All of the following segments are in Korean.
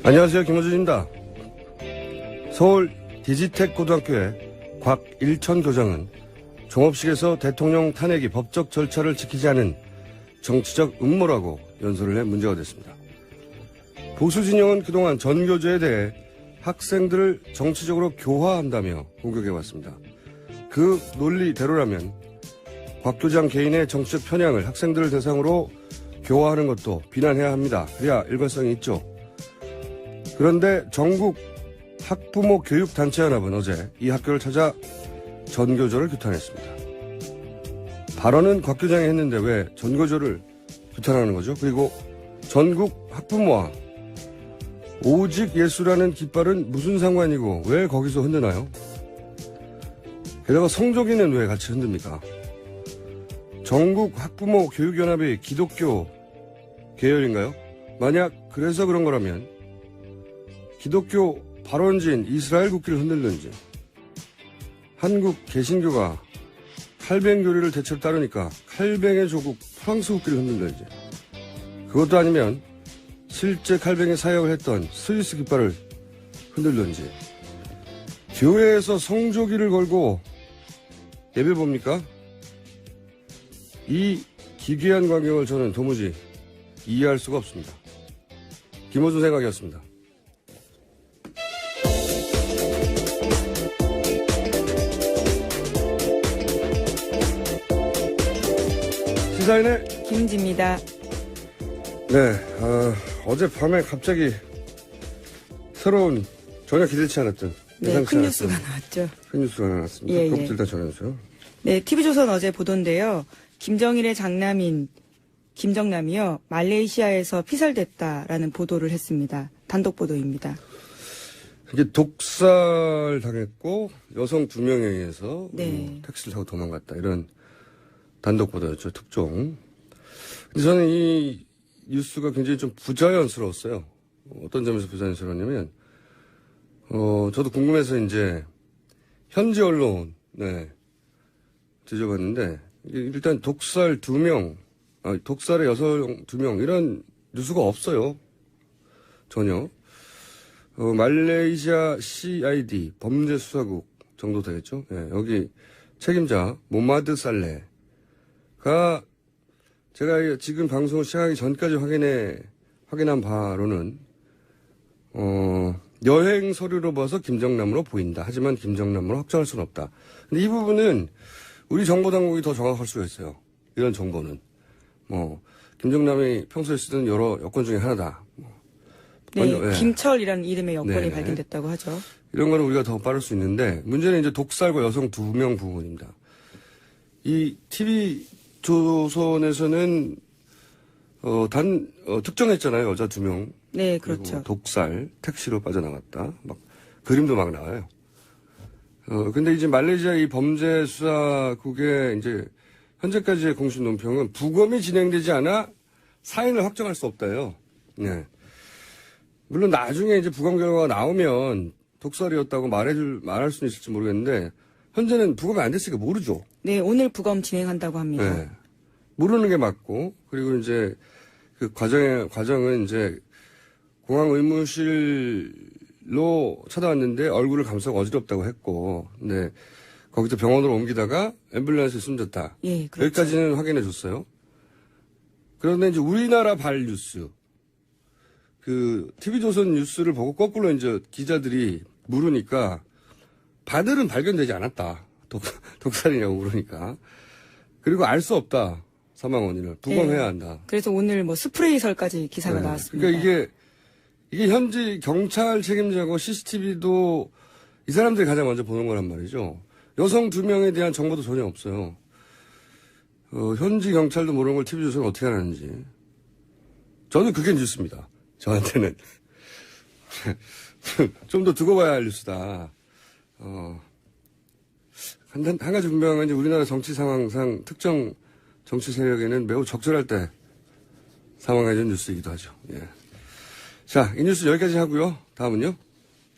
안녕하세요. 김호준입니다. 서울 디지텍 고등학교의 곽일천 교장은 종업식에서 대통령 탄핵이 법적 절차를 지키지 않은 정치적 음모라고 연설을 해 문제가 됐습니다. 보수 진영은 그동안 전교조에 대해 학생들을 정치적으로 교화한다며 공격해왔습니다. 그 논리대로라면 곽 교장 개인의 정치적 편향을 학생들을 대상으로 교화하는 것도 비난해야 합니다. 그래야 일관성이 있죠. 그런데 전국 학부모 교육단체연합은 어제 이 학교를 찾아 전교조를 규탄했습니다. 발언은 곽 교장이 했는데 왜 전교조를 규탄하는 거죠? 그리고 전국 학부모와 오직 예수라는 깃발은 무슨 상관이고 왜 거기서 흔드나요? 게다가 성조기는 왜 같이 흔듭니까? 전국 학부모 교육연합이 기독교 계열인가요? 만약 그래서 그런 거라면 기독교 발원지인 이스라엘 국기를 흔들는지, 한국 개신교가 칼뱅교리를 대체로 따르니까 칼뱅의 조국 프랑스 국기를 흔들는지, 그것도 아니면 실제 칼뱅의 사역을 했던 스위스 깃발을 흔들는지, 교회에서 성조기를 걸고 예배 봅니까? 이 기괴한 광경을 저는 도무지 이해할 수가 없습니다. 김호준 생각이었습니다. 시사인의 김지입니다. 네, 어젯밤에 갑자기 새로운 전혀 기대치 않았던 큰 뉴스가 나왔죠. 큰 뉴스가 나왔습니다. 그것부터 일단 전해주세요. 네, TV조선 어제 보도인데요. 김정일의 장남인 김정남이요, 말레이시아에서 피살됐다라는 보도를 했습니다. 단독 보도입니다. 이게 독살 당했고 여성 2명에 의해서 택시를 타고 도망갔다, 이런 단독 보도였죠. 특종. 근데 저는 이 뉴스가 굉장히 좀 부자연스러웠어요. 어떤 점에서 부자연스러웠냐면, 저도 궁금해서 이제 현지 언론 뒤져봤는데, 일단 독살 2명, 독살의 여성 2명, 이런 뉴스가 없어요. 전혀. 말레이시아 CID 범죄수사국 정도 되겠죠. 여기 책임자 모마드 살레가 제가 지금 방송을 시작하기 전까지 확인한 바로는 여행 서류로 봐서 김정남으로 보인다. 하지만 김정남으로 확정할 수는 없다. 근데 이 부분은 우리 정보당국이 더 정확할 수가 있어요. 이런 정보는. 김정남이 평소에 쓰던 여러 여권 중에 하나다. 김철이라는 이름의 여권이 발견됐다고 하죠. 이런 거는 우리가 더 빠를 수 있는데, 문제는 이제 독살과 여성 2명 부분입니다. 이 TV조선에서는 특정했잖아요. 여자 2명. 네, 그렇죠. 독살, 택시로 빠져나갔다. 그림도 막 나와요. 근데 이제 말레이시아 이 범죄수사국의 이제 현재까지의 공식 논평은 부검이 진행되지 않아 사인을 확정할 수 없다요. 네. 물론 나중에 이제 부검 결과가 나오면 독살이었다고 말할 수는 있을지 모르겠는데, 현재는 부검이 안 됐으니까 모르죠. 네, 오늘 부검 진행한다고 합니다. 네. 모르는 게 맞고, 그리고 이제 그 과정은 이제 공항 의무실로 찾아왔는데 얼굴을 감싸고 어지럽다고 했고, 네. 거기서 병원으로 옮기다가 앰뷸런스에 숨졌다. 예, 그렇죠. 여기까지는 확인해 줬어요. 그런데 이제 우리나라 발 뉴스, TV조선 뉴스를 보고 거꾸로 이제 기자들이 물으니까 바늘은 발견되지 않았다. 독살이냐고 물으니까. 그리고 알 수 없다. 사망 원인을. 부검해야 한다. 그래서 오늘 스프레이설까지 기사가 나왔습니다. 그러니까 이게 현지 경찰 책임자고 CCTV도 이 사람들이 가장 먼저 보는 거란 말이죠. 여성 2명에 대한 정보도 전혀 없어요. 현지 경찰도 모르는 걸 TV조선은 어떻게 하는지. 저는 그게 뉴스입니다. 저한테는. 좀 더 두고 봐야 할 뉴스다. 한 가지 분명한 건 이제 우리나라 정치 상황상 특정 정치 세력에는 매우 적절할 때 상황해준 뉴스이기도 하죠. 예. 자, 이 뉴스 여기까지 하고요. 다음은요?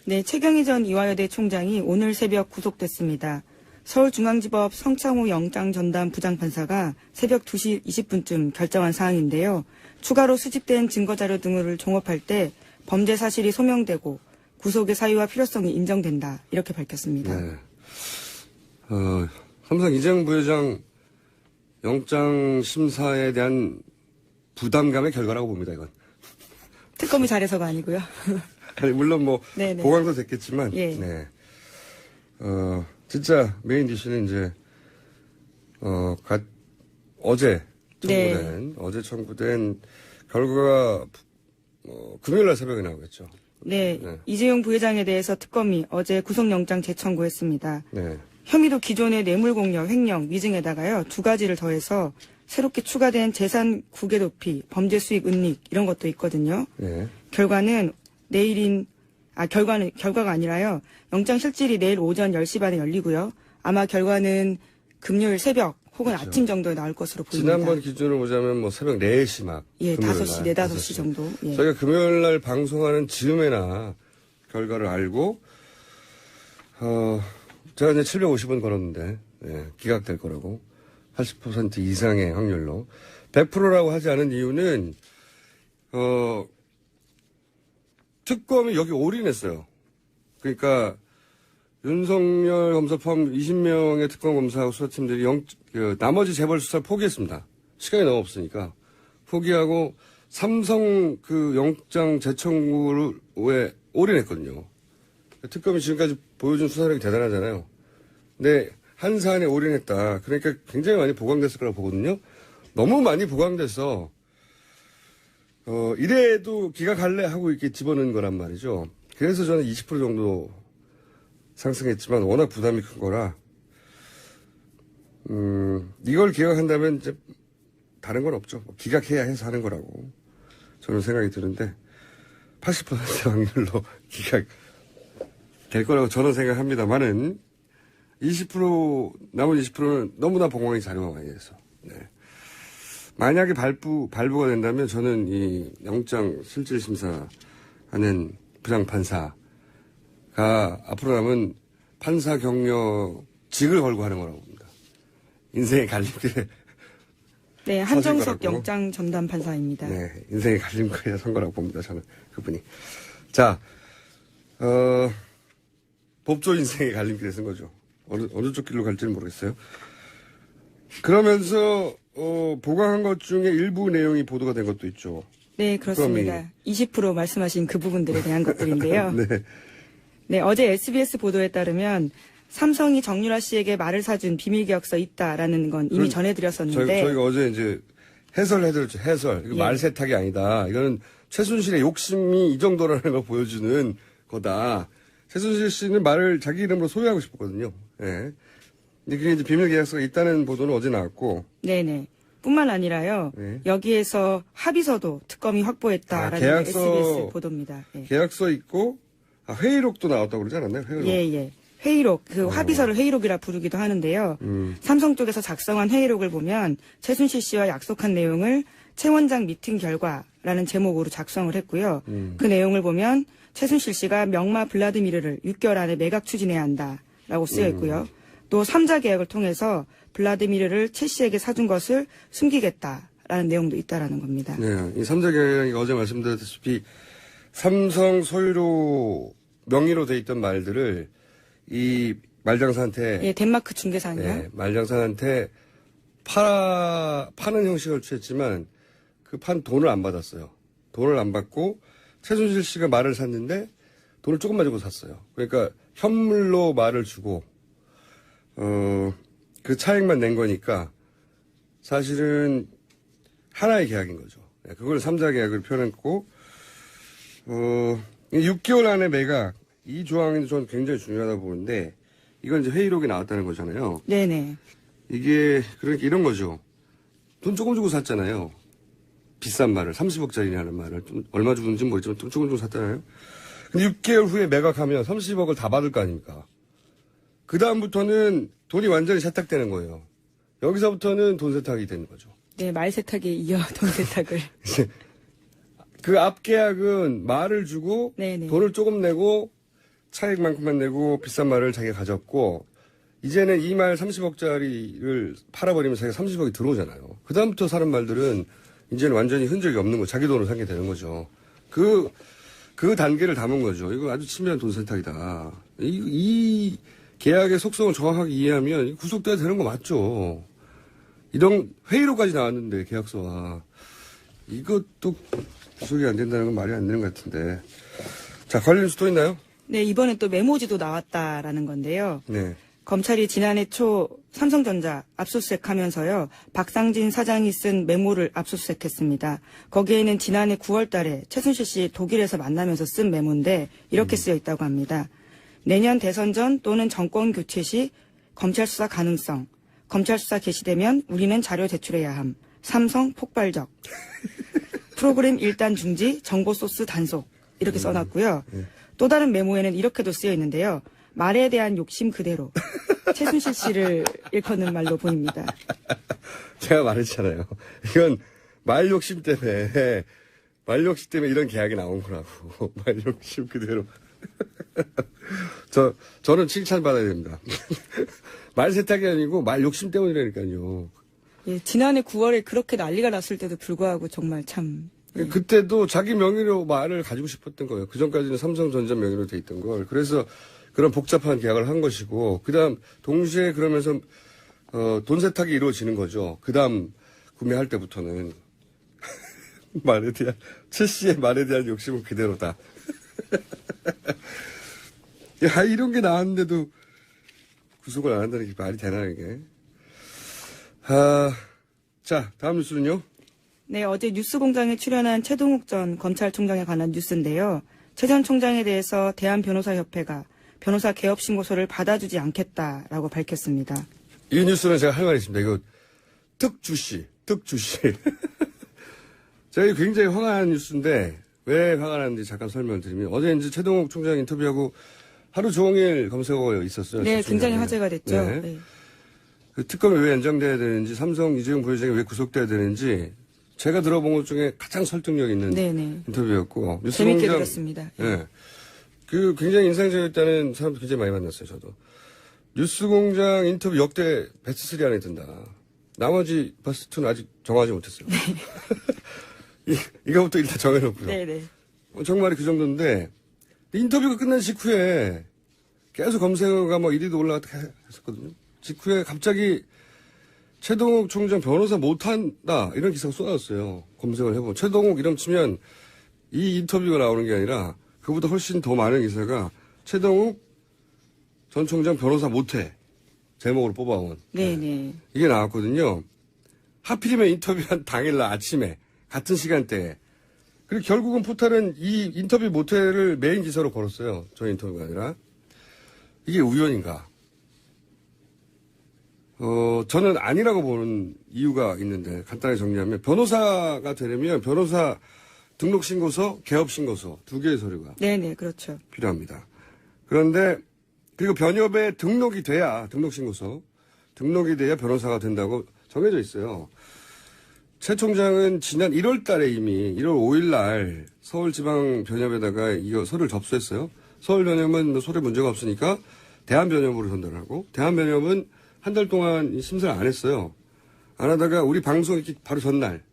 네, 최경희 전 이화여대 총장이 오늘 새벽 구속됐습니다. 서울중앙지법 성창호 영장전담 부장판사가 새벽 2시 20분쯤 결정한 사항인데요. 추가로 수집된 증거자료 등을 종합할 때 범죄 사실이 소명되고 구속의 사유와 필요성이 인정된다. 이렇게 밝혔습니다. 네. 삼성 이재용 부회장 영장 심사에 대한 부담감의 결과라고 봅니다, 이건. 특검이 잘해서가 아니고요. 아니, 물론 뭐, 네네. 보강도 됐겠지만, 예. 네. 진짜 메인 디시는 이제, 어제 청구된 결과가, 금요일 날 새벽에 나오겠죠. 네. 네. 이재용 부회장에 대해서 특검이 어제 구속영장 재청구했습니다. 네. 혐의도 기존의 뇌물공여, 횡령, 위증에다가요. 두 가지를 더해서 새롭게 추가된 재산 국외 도피, 범죄 수익 은닉 이런 것도 있거든요. 네. 결과가 아니라요. 영장 실질이 내일 오전 10시 반에 열리고요. 아마 결과는 금요일 새벽 혹은 그렇죠. 아침 정도에 나올 것으로 보입니다. 지난번 기준으로 보자면 뭐 새벽 4시 막. 예, 금요일 5시, 날, 4-5시 정도. 예. 저희가 금요일 날 방송하는 즈음에나 결과를 알고, 제가 이제 750원 걸었는데, 예, 기각될 거라고. 80% 이상의 확률로. 100%라고 하지 않은 이유는, 특검이 여기 올인했어요. 그러니까, 윤석열 검사 포함 20명의 특검 검사하고 수사팀들이 나머지 재벌 수사를 포기했습니다. 시간이 너무 없으니까. 포기하고, 삼성 그 영장 재청구에 올인했거든요. 특검이 지금까지 보여준 수사력이 대단하잖아요. 근데 한 사안에 올인했다. 그러니까 굉장히 많이 보강됐을 거라고 보거든요. 너무 많이 보강돼서 이래도 기각할래 하고 이렇게 집어넣은 거란 말이죠. 그래서 저는 20% 정도 상승했지만 워낙 부담이 큰 거라 이걸 기각한다면 이제 다른 건 없죠. 기각해야 해서 하는 거라고 저는 생각이 드는데 80% 확률로 기각 될 거라고 저는 생각합니다만은 20% 남은 20%는 너무나 봉황이 자료가 많이 돼서 네. 만약에 발부가 된다면 저는 이 영장 실질 심사하는 부장판사가 앞으로 남은 판사 경력직을 걸고 하는 거라고 봅니다. 인생의 갈림길에 네, 한정석 영장 전담 판사입니다. 네, 인생의 갈림길에 선 거라고 봅니다. 저는 그분이. 자, 법조 인생의 갈림길에 쓴 거죠. 어느 쪽 길로 갈지는 모르겠어요. 그러면서 보강한 것 중에 일부 내용이 보도가 된 것도 있죠. 네, 그렇습니다. 20% 말씀하신 그 부분들에 대한 것들인데요. 네. 네, 어제 SBS 보도에 따르면 삼성이 정유라 씨에게 말을 사준 비밀계약서 있다라는 건 이미 전해드렸었는데 저희가 어제 이제 해설해드렸죠. 해설. 이거 예. 말 세탁이 아니다. 이거는 최순실의 욕심이 이 정도라는 걸 보여주는 거다. 최순실 씨는 말을 자기 이름으로 소유하고 싶었거든요. 예. 근데 그게 이제 비밀계약서가 있다는 보도는 어제 나왔고. 네네. 뿐만 아니라요. 네. 여기에서 합의서도 특검이 확보했다라는 계약서, SBS 보도입니다. 예. 계약서 있고 회의록도 나왔다고 그러지 않았나요? 회의록. 예. 회의록, 합의서를 회의록이라 부르기도 하는데요. 삼성 쪽에서 작성한 회의록을 보면 최순실 씨와 약속한 내용을 최 원장 미팅 결과라는 제목으로 작성을 했고요. 그 내용을 보면 최순실 씨가 명마 블라디미르를 6개월 안에 매각 추진해야 한다라고 쓰여 있고요. 또 3자 계약을 통해서 블라디미르를 최 씨에게 사준 것을 숨기겠다라는 내용도 있다라는 겁니다. 네, 이 3자 계약이 어제 말씀드렸다시피 삼성 소유로 명의로 돼 있던 말들을 이 말장사한테 예, 덴마크 중개사는요. 네, 말장사한테 파는 형식을 취했지만 그 판 돈을 안 받았어요. 돈을 안 받고 최순실 씨가 말을 샀는데 돈을 조금만 주고 샀어요. 그러니까 현물로 말을 주고 그 차액만 낸 거니까 사실은 하나의 계약인 거죠. 네, 그걸 3자 계약을 표현했고 6개월 안에 매각 이 조항이 저는 굉장히 중요하다고 보는데 이건 이제 회의록이 나왔다는 거잖아요. 네네. 이게 그러니까 이런 거죠. 돈 조금 주고 샀잖아요. 비싼 말을 30억짜리라는 말을 좀 얼마 주는지 모르지만 돈 조금 주고 샀잖아요. 근데 6개월 후에 매각하면 30억을 다 받을 거 아닙니까? 그 다음부터는 돈이 완전히 세탁되는 거예요. 여기서부터는 돈 세탁이 되는 거죠. 네, 말 세탁에 이어 돈 세탁을. 그 앞 계약은 말을 주고 네네. 돈을 조금 내고 차익만큼만 내고 비싼 말을 자기가 가졌고 이제는 이 말 30억짜리를 팔아버리면 자기가 30억이 들어오잖아요. 그다음부터 사는 말들은 이제는 완전히 흔적이 없는 거, 자기 돈으로 사게 되는 거죠. 그 단계를 담은 거죠. 이거 아주 치밀한 돈 세탁이다. 이 계약의 속성을 정확하게 이해하면 구속돼야 되는 거 맞죠. 이런 회의로까지 나왔는데, 계약서와. 이것도 구속이 안 된다는 건 말이 안 되는 것 같은데. 자, 관련 뉴스 또 있나요? 네, 이번엔 또 메모지도 나왔다라는 건데요. 네. 검찰이 지난해 초 삼성전자 압수수색하면서요. 박상진 사장이 쓴 메모를 압수수색했습니다. 거기에는 지난해 9월 달에 최순실 씨 독일에서 만나면서 쓴 메모인데 이렇게 쓰여 있다고 합니다. 내년 대선 전 또는 정권 교체 시 검찰 수사 가능성. 검찰 수사 개시되면 우리는 자료 제출해야 함. 삼성 폭발적. 프로그램 일단 중지, 정보 소스 단속. 이렇게 써놨고요. 또 다른 메모에는 이렇게도 쓰여 있는데요. 말에 대한 욕심 그대로. 최순실 씨를 일컫는 말로 보입니다. 제가 말했잖아요. 이건 말 욕심 때문에 이런 계약이 나온 거라고. 말 욕심 그대로. 저는 칭찬받아야 됩니다. 말 세탁이 아니고 말 욕심 때문이라니까요. 예, 지난해 9월에 그렇게 난리가 났을 때도 불구하고 정말 참. 그때도 자기 명의로 말을 가지고 싶었던 거예요. 그전까지는 삼성전자 명의로 돼 있던 걸. 그래서 그런 복잡한 계약을 한 것이고, 그 다음, 동시에 그러면서, 돈 세탁이 이루어지는 거죠. 그 다음, 구매할 때부터는. 최 씨의 말에 대한 욕심은 그대로다. 야, 이런 게 나왔는데도 구속을 안 한다는 게 말이 되나, 이게. 자, 다음 뉴스는요? 네, 어제 뉴스공장에 출연한 최동욱 전 검찰총장에 관한 뉴스인데요. 최 전 총장에 대해서 대한변호사협회가 변호사 개업 신고서를 받아주지 않겠다라고 밝혔습니다. 이 뉴스는 제가 할 말이 있습니다. 이거 특주시. 제가 굉장히 화가 나는 뉴스인데 왜 화가 나는지 잠깐 설명을 드리면 어제 이제 최동욱 총장 인터뷰하고 하루 종일 검색어가 있었어요. 네, 굉장히 화제가 됐죠. 네. 네. 그 특검이 왜 연장돼야 되는지, 삼성 이재용 부회장이 왜 구속돼야 되는지 제가 들어본 것 중에 가장 설득력 있는 네네. 인터뷰였고 재밌게 들었습니다. 네. 그 굉장히 인상적이었다는 사람도 굉장히 많이 만났어요. 저도. 뉴스공장 인터뷰 역대 베스트 3 안에 든다. 나머지 베스트 2는 아직 정하지 못했어요. 이거부터 일단 정해놓고요. 네네. 정말이 그 정도인데 인터뷰가 끝난 직후에 계속 검색어가 뭐 1위도 올라갔다 했었거든요. 직후에 갑자기 최동욱 총장 변호사 못한다 이런 기사가 쏟아졌어요. 검색을 해보면 최동욱 이름 치면 이 인터뷰가 나오는 게 아니라 그보다 훨씬 더 많은 기사가 최동욱 전 총장 변호사 못해 제목으로 뽑아온 네네. 이게 나왔거든요. 하필이면 인터뷰한 당일날 아침에 같은 시간대에 그리고 결국은 포탈은 이 인터뷰 못해를 메인 기사로 걸었어요. 저 인터뷰가 아니라 이게 우연인가? 저는 아니라고 보는 이유가 있는데 간단하게 정리하면 변호사가 되려면 변호사 등록신고서, 개업신고서 2개의 서류가 네네, 그렇죠. 필요합니다. 그런데 그리고 변협에 등록이 돼야 등록신고서 등록이 돼야 변호사가 된다고 정해져 있어요. 최 총장은 지난 1월 달에 이미 1월 5일 날 서울지방변협에다가 이거 서류를 접수했어요. 서울변협은 서류에 문제가 없으니까 대한변협으로 전달하고 대한변협은 한 달 동안 심사를 안 했어요. 안 하다가 우리 방송 이렇게 바로 전날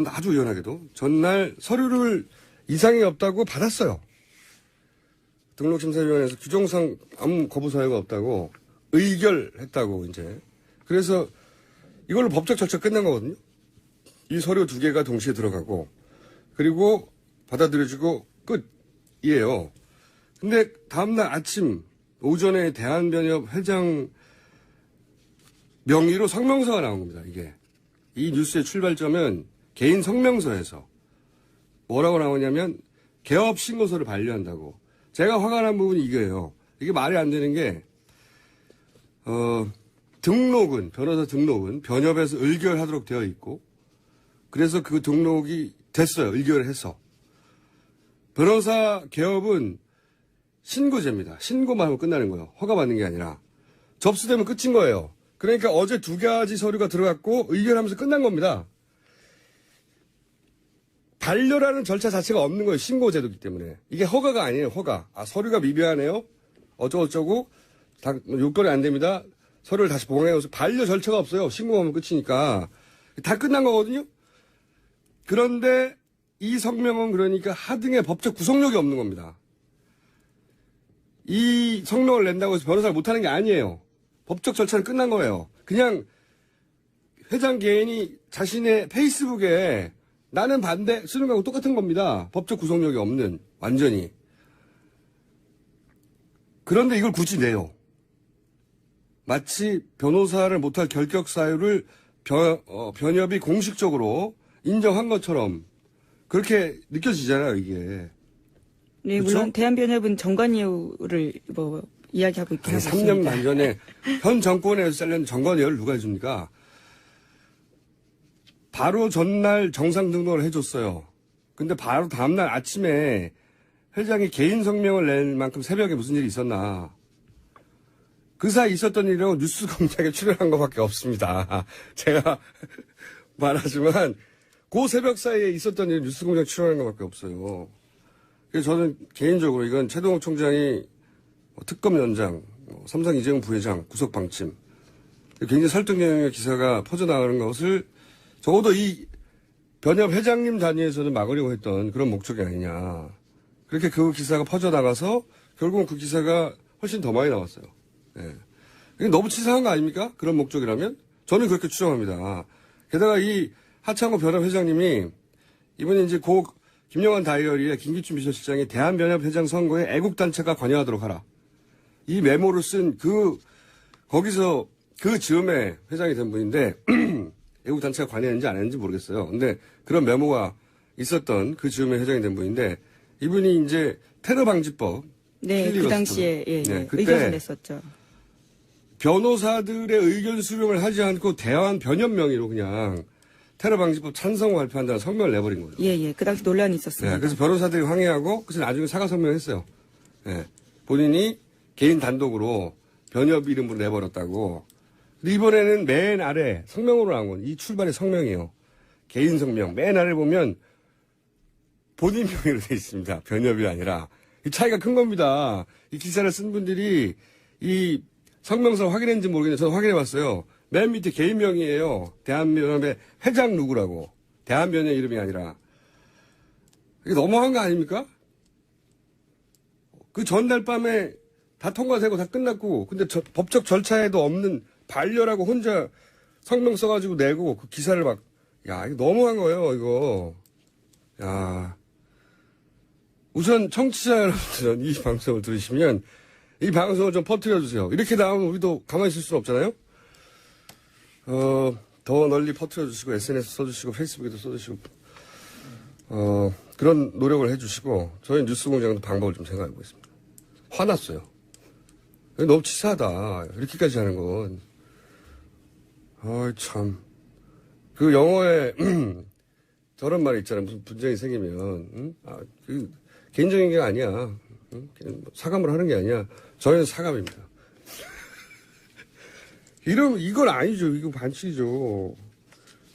아주 우연하게도 전날 서류를 이상이 없다고 받았어요. 등록심사위원회에서 규정상 아무 거부 사유가 없다고 의결했다고 이제. 그래서 이걸로 법적 절차 끝난 거거든요. 이 서류 2개가 동시에 들어가고 그리고 받아들여지고 끝이에요. 근데 다음날 아침 오전에 대한변협 회장 명의로 성명서가 나온 겁니다. 이게. 이 뉴스의 출발점은 개인 성명서에서 뭐라고 나오냐면 개업 신고서를 반려한다고. 제가 화가 난 부분이 이거예요. 이게 말이 안 되는 게 변호사 등록은 변협에서 의결하도록 되어 있고 그래서 그 등록이 됐어요. 의결을 해서. 변호사 개업은 신고제입니다. 신고만 하면 끝나는 거예요. 허가 받는 게 아니라. 접수되면 끝인 거예요. 그러니까 어제 2가지 서류가 들어갔고 의결하면서 끝난 겁니다. 반려라는 절차 자체가 없는 거예요. 신고제도이기 때문에. 이게 허가가 아니에요. 허가. 서류가 미비하네요. 어쩌고저쩌고 요건이 안 됩니다. 서류를 다시 보내서 반려 절차가 없어요. 신고하면 끝이니까. 다 끝난 거거든요. 그런데 이 성명은 그러니까 하등의 법적 구속력이 없는 겁니다. 이 성명을 낸다고 해서 변호사를 못하는 게 아니에요. 법적 절차는 끝난 거예요. 그냥 회장 개인이 자신의 페이스북에 나는 반대 쓰는 거하고 똑같은 겁니다. 법적 구속력이 없는, 완전히. 그런데 이걸 굳이 내요. 마치 변호사를 못할 결격 사유를 변협이 공식적으로 인정한 것처럼 그렇게 느껴지잖아요, 이게. 네, 그렇죠? 물론 대한변협은 정관 이유를 이야기하고 있긴 아니, 하고 3년 있습니다. 반 전에 현 정권에서 잘린 정관예우를 누가 해줍니까? 바로 전날 정상 등록을 해줬어요. 근데 바로 다음날 아침에 회장이 개인 성명을 낼 만큼 새벽에 무슨 일이 있었나. 그 사이 있었던 일은 뉴스 공장에 출연한 것밖에 없습니다. 제가 말하지만 그 새벽 사이에 있었던 일은 뉴스 공장 출연한 것밖에 없어요. 그래서 저는 개인적으로 이건 최동욱 총장이 특검 연장, 삼성 이재용 부회장 구속 방침, 굉장히 설득력의 기사가 퍼져나가는 것을 적어도 이 변협 회장님 단위에서는 막으려고 했던 그런 목적이 아니냐. 그렇게 그 기사가 퍼져나가서 결국은 그 기사가 훨씬 더 많이 나왔어요. 예. 이게 너무 치사한 거 아닙니까? 그런 목적이라면? 저는 그렇게 추정합니다. 게다가 이 하창호 변협 회장님이 이번에 이제 김영환 다이어리에 김기춘 비서실장이 대한변협 회장 선거에 애국단체가 관여하도록 하라. 이 메모를 쓴 거기서 그 즈음에 회장이 된 분인데, 애국단체가 관여했는지 안 했는지 모르겠어요. 근데 그런 메모가 있었던 그 즈음에 회장이 된 분인데, 이분이 이제 테러방지법. 네, 그 당시에, 네, 그때 의견을 냈었죠. 변호사들의 의견 수렴을 하지 않고 대한변협 명의로 그냥 테러방지법 찬성 발표한다는 성명을 내버린 거예요. 예. 그 당시 논란이 있었습니다. 네, 그래서 변호사들이 항의하고, 그래서 나중에 사과 성명을 했어요. 네, 본인이 개인 단독으로 변협 이름으로 내버렸다고. 근데 이번에는 맨 아래 성명으로 나온 건 이 출발의 성명이에요. 개인 성명. 맨 아래 보면 본인 명의로 되어 있습니다. 변협이 아니라. 이 차이가 큰 겁니다. 이 기사를 쓴 분들이 이 성명서를 확인했는지 모르겠는데 저는 확인해 봤어요. 맨 밑에 개인 명의예요. 대한변협의 회장 누구라고. 대한변협 이름이 아니라. 이게 너무한 거 아닙니까? 그 전날 밤에 다 통과되고 다 끝났고, 근데 법적 절차에도 없는 반려라고 혼자 성명 써가지고 내고 그 기사를 막, 야, 이거 너무한 거예요, 이거. 야. 우선 청취자 여러분들은 이 방송을 들으시면 이 방송을 좀 퍼뜨려주세요. 이렇게 나오면 우리도 가만히 있을 수는 없잖아요? 더 널리 퍼뜨려주시고, SNS 써주시고, 페이스북에도 써주시고, 그런 노력을 해주시고, 저희 뉴스공장도 방법을 좀 생각해 보겠습니다. 화났어요. 너무 치사하다. 이렇게까지 하는 건. 참. 그 영어에, 저런 말이 있잖아요. 무슨 분쟁이 생기면, 개인적인 게 아니야. 그냥 사감을 하는 게 아니야. 저희는 사감입니다. 이건 아니죠. 이거 반칙이죠.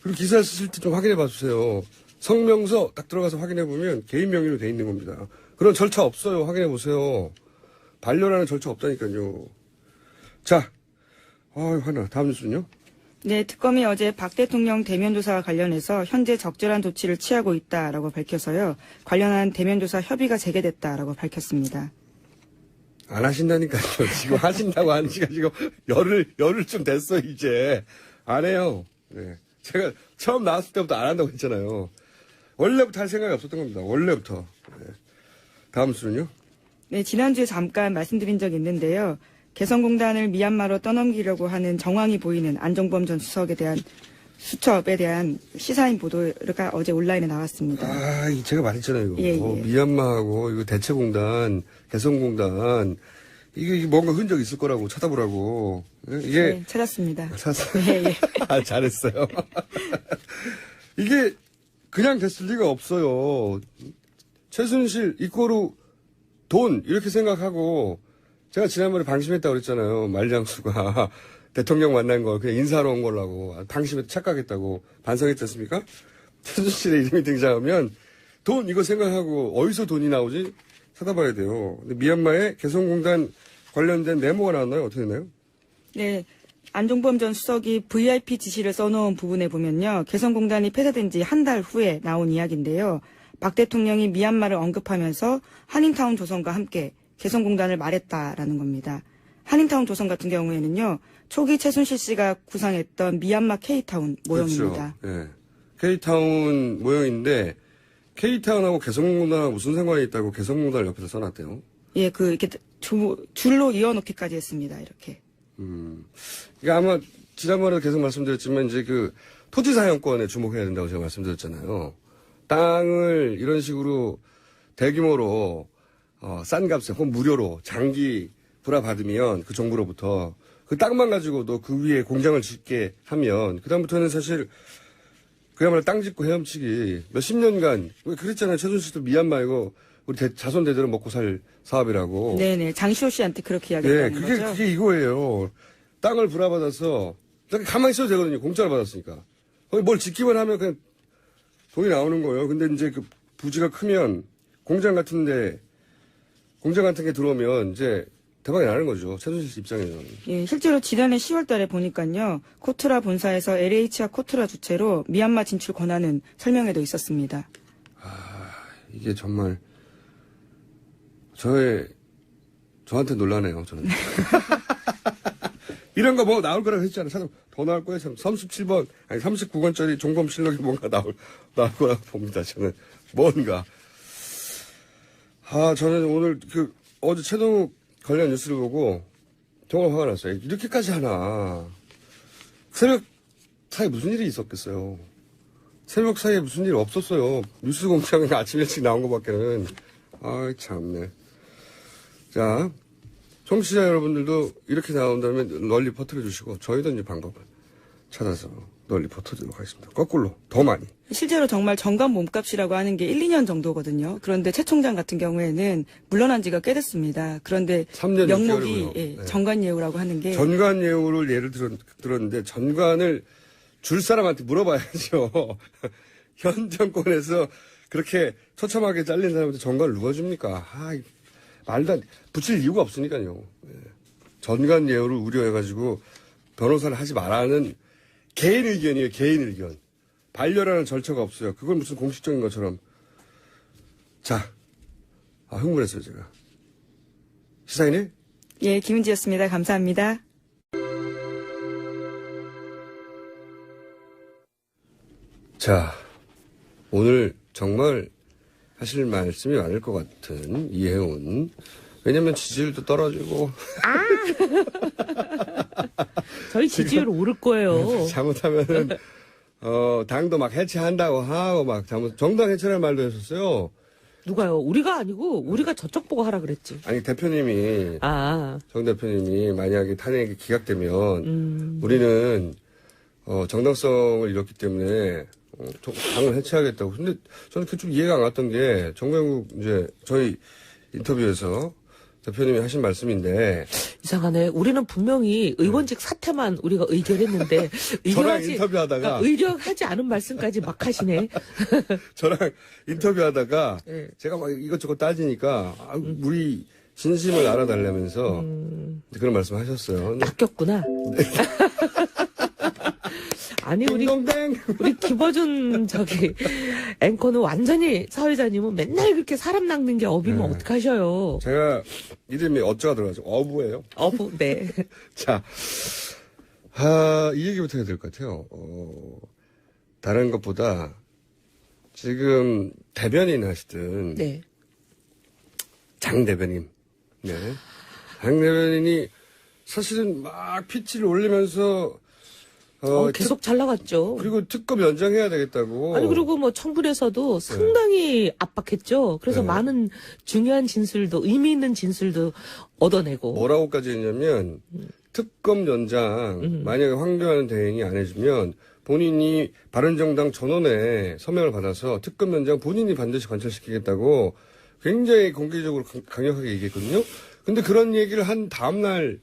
그리고 기사 쓰실 때 좀 확인해 봐 주세요. 성명서 딱 들어가서 확인해 보면 개인 명의로 돼 있는 겁니다. 그런 절차 없어요. 확인해 보세요. 반려라는 절차 없다니까요. 자, 화나. 다음 뉴스는요? 네, 특검이 어제 박 대통령 대면 조사와 관련해서 현재 적절한 조치를 취하고 있다라고 밝혀서요. 관련한 대면 조사 협의가 재개됐다라고 밝혔습니다. 안 하신다니까요. 지금 하신다고 하는 지가 지금 열흘 좀 됐어, 이제. 안 해요. 네. 제가 처음 나왔을 때부터 안 한다고 했잖아요. 원래부터 할 생각이 없었던 겁니다. 원래부터. 네. 다음 수는요? 네, 지난주에 잠깐 말씀드린 적이 있는데요. 개성공단을 미얀마로 떠넘기려고 하는 정황이 보이는 안종범 전 수석에 대한 수첩에 대한 시사인 보도가 어제 온라인에 나왔습니다. 제가 말했잖아요. 이거. 예. 미얀마하고 이거 대체공단, 개성공단 이게 뭔가 흔적 있을 거라고 찾아보라고. 이게 네, 찾았습니다. 찾았어요. 예. 잘했어요. 이게 그냥 됐을 리가 없어요. 최순실 이꼬르 돈 이렇게 생각하고 제가 지난번에 방심했다고 그랬잖아요. 말장수가 대통령 만난 거 그냥 인사하러 온 거라고 방심해서 착각했다고 반성했지 않습니까? 최순실의 이름이 등장하면 돈 이거 생각하고 어디서 돈이 나오지? 찾아봐야 돼요. 근데 미얀마의 개성공단 관련된 메모가 나왔나요? 어떻게 됐나요? 네. 안종범 전 수석이 VIP 지시를 써놓은 부분에 보면요. 개성공단이 폐쇄된 지 한 달 후에 나온 이야기인데요. 박 대통령이 미얀마를 언급하면서 한인타운 조선과 함께 개성공단을 말했다라는 겁니다. 한인타운 조선 같은 경우에는요. 초기 최순실 씨가 구상했던 미얀마 K타운 모형입니다. 그렇죠. 예. K타운 모형인데 K타운하고 개성공단하고 무슨 상관이 있다고 개성공단을 옆에서 써놨대요. 예, 이렇게 줄로 이어놓기까지 했습니다. 이렇게. 이게 아마 지난번에 계속 말씀드렸지만 이제 그 토지 사용권에 주목해야 된다고 제가 말씀드렸잖아요. 땅을 이런 식으로 대규모로 싼 값에 혹은 무료로 장기 불화받으면 그 정부로부터 그 땅만 가지고도 그 위에 공장을 짓게 하면 그다음부터는 사실 그야말로 땅 짓고 헤엄치기 몇십 년간 왜 그랬잖아요. 최순실도 미얀마 이거 우리 자손 대대로 먹고 살 사업이라고. 네네. 장시호 씨한테 그렇게 네, 이야기했다는 거죠. 그게 이거예요. 땅을 불화받아서 가만히 있어도 되거든요. 공짜로 받았으니까. 거기 뭘 짓기만 하면 그냥 돈이 나오는 거예요. 근데 이제 그 부지가 크면 공장 같은 게 들어오면 이제 대박이 나는 거죠. 최순실 씨 입장에서는. 예, 실제로 지난해 10월 달에 보니까요. 코트라 본사에서 LH와 코트라 주체로 미얀마 진출 권한은 설명에도 있었습니다. 이게 정말 저한테 놀라네요. 저는. 이런 거 뭐 나올 거라고 했잖아요. 사실 더 나올 거예요. 37번, 아니 39권짜리 종범실록이 뭔가 나올 거라고 봅니다. 저는 뭔가. 저는 오늘 어제 최동욱 관련 뉴스를 보고 정말 화가 났어요. 이렇게까지 하나. 새벽 사이에 무슨 일이 있었겠어요. 새벽 사이에 무슨 일 없었어요. 뉴스 공장에 아침 일찍 나온 것밖에는. 참네. 자, 청취자 여러분들도 이렇게 나온다면 널리 퍼뜨려 주시고 저희도 이제 방법을 찾아서 널리 퍼뜨리도록 하겠습니다. 거꾸로 더 많이. 실제로 정말 정관 몸값이라고 하는 게 1, 2년 정도거든요. 그런데 최 총장 같은 경우에는 물러난 지가 꽤 됐습니다. 그런데 3년 명목이 6개월이고요. 네. 정관예우라고 하는 게 전관예우를 예를 들었는데 전관을 줄 사람한테 물어봐야죠. 현 정권에서 그렇게 처참하게 잘린 사람한테 전관을 누가 줍니까? 말도 안 붙일 이유가 없으니까요. 전관예우를 우려해가지고 변호사를 하지 말라는 개인 의견이에요. 개인 의견. 반려라는 절차가 없어요. 그걸 무슨 공식적인 것처럼. 자, 흥분했어요 제가. 시사인의 예, 김은지였습니다. 감사합니다. 자, 오늘 정말 하실 말씀이 많을 것 같은 이혜훈. 왜냐면 지지율도 떨어지고. 저희 지지율 오를 거예요. 잘못하면은, 당도 막 해체한다고 하고 막 정당 해체라는 말도 했었어요. 누가요? 우리가 아니고 우리가 저쪽 보고 하라 그랬지. 아니, 대표님이, 정 대표님이 만약에 탄핵이 기각되면, 우리는, 정당성을 잃었기 때문에, 당을 해체하겠다고. 근데 저는 그게 좀 이해가 안 갔던 게, 정강국 저희 인터뷰에서 대표님이 하신 말씀인데. 이상하네. 우리는 분명히 의원직 사퇴만 우리가 의결했는데, 저랑 인터뷰하다가. 의결하지 않은 말씀까지 막 하시네. 저랑 인터뷰하다가, 네. 제가 막 이것저것 따지니까, 우리 진심을 알아달라면서, 그런 말씀 하셨어요. 낚였구나. 아니, 우리 김어준 앵커는 완전히 사회자님은 맨날 그렇게 사람 낚는 게 업이면 어떡하셔요. 제가 이름이 어쩌가 들어가죠. 어부예요. 어부, 네. 자, 이 얘기부터 해야 될 것 같아요. 다른 것보다 지금 대변인 하시던 네. 장 대변인. 네. 장 대변인이 사실은 막 피치를 올리면서 계속 잘 나갔죠. 그리고 특검 연장해야 되겠다고. 아니, 그리고 뭐 청문회에서도 상당히 압박했죠. 그래서 많은 중요한 진술도, 의미 있는 진술도 얻어내고. 뭐라고까지 했냐면, 특검 연장, 만약에 황교안 대행이 안 해주면, 본인이 바른정당 전원에 서명을 받아서 특검 연장 본인이 반드시 관철시키겠다고 굉장히 공개적으로 강력하게 얘기했거든요. 근데 그런 얘기를 한 다음날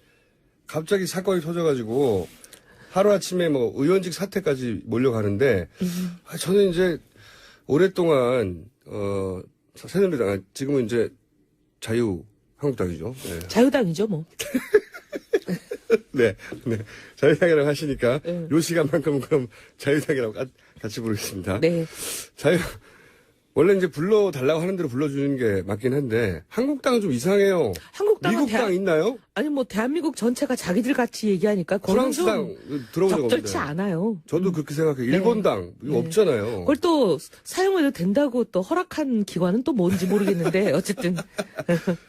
갑자기 사건이 터져가지고, 하루아침에 뭐 의원직 사퇴까지 몰려가는데 저는 이제 오랫동안 새누리당 지금은 이제 한국당이죠. 네. 자유당이죠, 뭐. 네. 네. 자유당이라고 하시니까 네. 요 시간만큼은 그럼 자유당이라고 같이 부르겠습니다. 네. 원래 이제 불러달라고 하는 대로 불러주는 게 맞긴 한데 한국당은 좀 이상해요. 한국당은 미국당 있나요? 아니 뭐 대한민국 전체가 자기들 같이 얘기하니까 그건 좀 프랑스당 들어본 적 적절치 없는데. 않아요. 저도 그렇게 생각해요. 일본당 이거 네. 없잖아요. 그걸 또 사용해도 된다고 또 허락한 기관은 또 뭔지 모르겠는데 어쨌든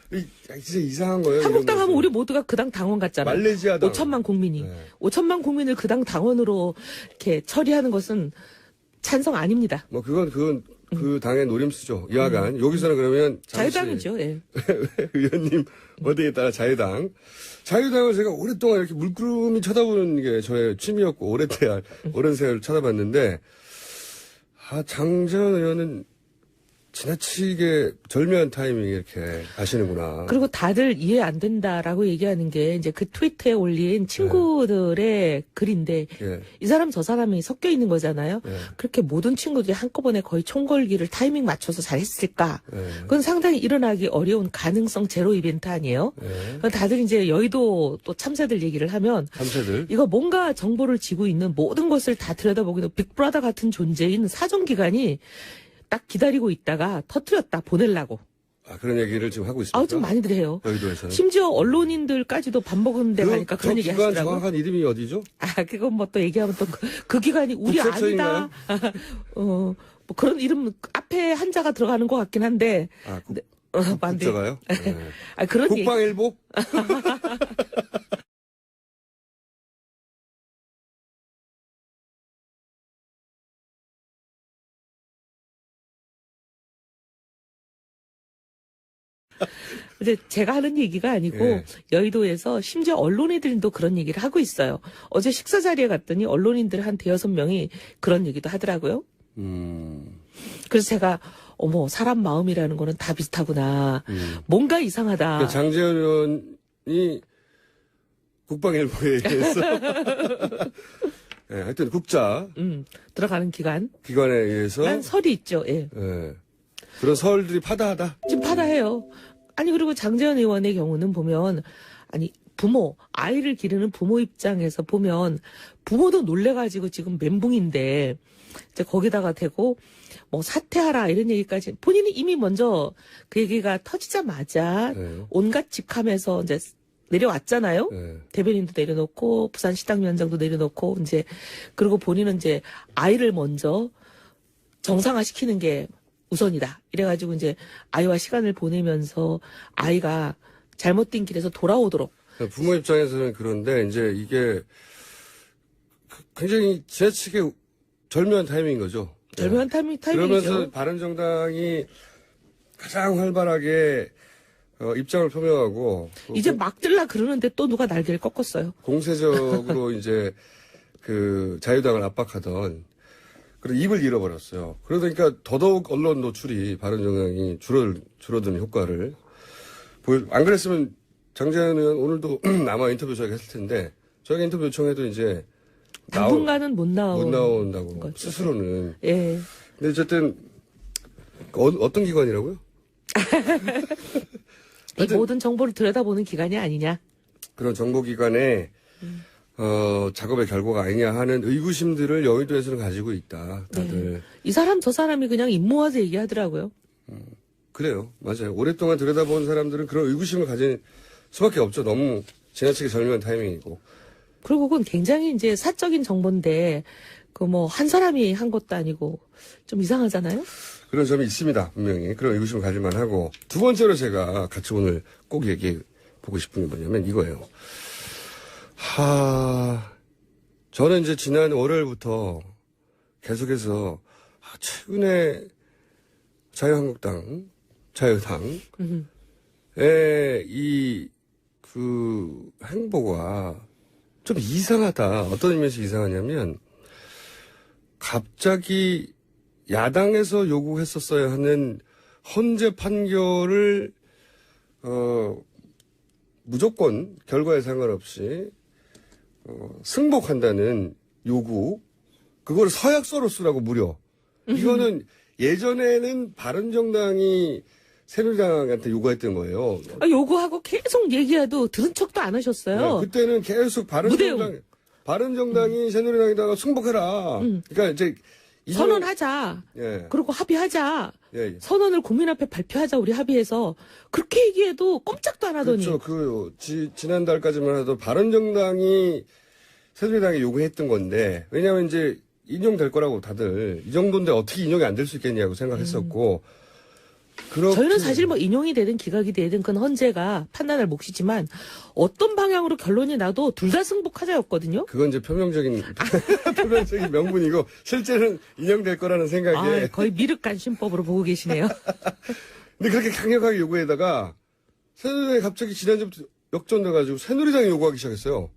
진짜 이상한 거예요. 한국당 이런 하면 것은. 우리 모두가 그 당 당원 같잖아요. 말레이시아당 5천만 국민이. 네. 5천만 국민을 그 당 당원으로 이렇게 처리하는 것은 찬성 아닙니다. 뭐 그건 그 당의 노림수죠. 이하간 여기서는 그러면 잠시 자유당이죠. 예. 의원님 어디에 따라 자유당을 제가 오랫동안 이렇게 물끄러미 쳐다보는 게 저의 취미였고 오랜 세월 쳐다봤는데 장재원 의원은 지나치게 절묘한 타이밍에 이렇게 가시는구나. 그리고 다들 이해 안 된다라고 얘기하는 게 이제 그 트위터에 올린 친구들의 글인데 예. 이 사람 저 사람이 섞여 있는 거잖아요. 예. 그렇게 모든 친구들이 한꺼번에 거의 총걸기를 타이밍 맞춰서 잘했을까? 예. 그건 상당히 일어나기 어려운 가능성 제로 이벤트 아니에요? 예. 다들 이제 여의도 또 참새들 얘기를 하면 참새들. 이거 뭔가 정보를 쥐고 있는 모든 것을 다 들여다보기는 빅브라더 같은 존재인 사정기관이 딱 기다리고 있다가 터뜨렸다 보내려고. 그런 얘기를 지금 하고 있습니다. 좀 많이들 해요. 여의도에서는. 심지어 언론인들까지도 밥 먹은 데 가니까 그런 얘기 기관 하시더라고요. 정확한 이름이 어디죠? 그건 뭐 또 얘기하면 또 그 기관이 우리 국세청인가요? 아니다. 뭐 그런 이름 앞에 한자가 들어가는 것 같긴 한데. 네. 안 돼. 국자가요? 네. 그런 얘기. 국방일보? 이제 제가 하는 얘기가 아니고 예. 여의도에서 심지어 언론인들도 그런 얘기를 하고 있어요. 어제 식사 자리에 갔더니 언론인들 한 5-6명이 그런 얘기도 하더라고요. 그래서 제가 사람 마음이라는 거는 다 비슷하구나. 뭔가 이상하다. 그러니까 장재현 의원이 국방일보에 의해서 네, 하여튼 국자 들어가는 기관에 의해서 설이 있죠. 예. 네, 그런 설들이 파다하다. 지금 파다해요. 아니 그리고 장재현 의원의 경우는 보면 아이를 기르는 부모 입장에서 보면 부모도 놀래가지고 지금 멘붕인데 이제 거기다가 대고 사퇴하라 이런 얘기까지 본인이 이미 먼저 그 얘기가 터지자마자 네. 온갖 직함에서 이제 내려왔잖아요. 네. 대변인도 내려놓고 부산 시당위원장도 내려놓고 이제 그리고 본인은 이제 아이를 먼저 정상화시키는 게 우선이다. 이래가지고 이제 아이와 시간을 보내면서 아이가 잘못된 길에서 돌아오도록. 부모 입장에서는 그런데 이제 이게 굉장히 지나치게 절묘한 타이밍인 거죠. 절묘한 타이밍이죠. 그러면서 바른정당이 가장 활발하게 입장을 표명하고 이제 막 들라 그러는데 또 누가 날개를 꺾었어요. 공세적으로 이제 그 자유당을 압박하던 그런 입을 잃어버렸어요. 그러니까 더더욱 언론 노출이 바른정당이 줄어드는 효과를 안 그랬으면 장재현 의원 오늘도 아마 인터뷰 저희가 했을 텐데 저희가 인터뷰 요청해도 이제 당분간은 못 나온다고 거죠. 스스로는. 예. 근데 어쨌든 어떤 기관이라고요? 이 모든 정보를 들여다보는 기관이 아니냐. 그런 정보기관의 작업의 결과가 아니냐 하는 의구심들을 여의도에서는 가지고 있다. 다들. 네. 이 사람 저 사람이 그냥 입모아서 얘기하더라고요. 그래요. 맞아요. 오랫동안 들여다본 사람들은 그런 의구심을 가진 수밖에 없죠. 너무 지나치게 절묘한 타이밍이고. 그리고 그건 굉장히 이제 사적인 정보인데 한 사람이 한 것도 아니고 좀 이상하잖아요. 그런 점이 있습니다. 분명히. 그런 의구심을 가질 만하고. 두 번째로 제가 같이 오늘 꼭 얘기해 보고 싶은 게 뭐냐면 이거예요. 저는 이제 지난 월요일부터 계속해서 최근에 자유한국당, 자유당의 그 행보가 좀 이상하다. 어떤 의미에서 이상하냐면 갑자기 야당에서 요구했었어야 하는 헌재 판결을 무조건 결과에 상관없이 승복한다는 요구, 그걸 서약서로 쓰라고 무려. 이거는 예전에는 바른정당이 새누리당한테 요구했던 거예요. 요구하고 계속 얘기해도 들은 척도 안 하셨어요. 네, 그때는 계속 바른정당이 새누리당에다가 승복해라. 그러니까 이제 선언하자. 예. 그리고 합의하자. 예. 선언을 국민 앞에 발표하자. 우리 합의해서. 그렇게 얘기해도 꼼짝도 안 하더니. 그렇죠. 지난달까지만 해도 바른정당이 새누리당에 요구했던 건데, 왜냐면 이제 인용될 거라고 다들, 이 정도인데 어떻게 인용이 안 될 수 있겠냐고 생각했었고, 저희는 사실 뭐 인용이 되든 기각이 되든 그건 헌재가 판단할 몫이지만 어떤 방향으로 결론이 나도 둘 다 승복하자였거든요. 그건 이제 표면적인 명분이고, 실제는 인용될 거라는 생각에. 거의 미륵간신법으로 보고 계시네요. 근데 그렇게 강력하게 요구에다가, 새누리당이 갑자기 지난주부터 역전돼가지고 새누리당이 요구하기 시작했어요.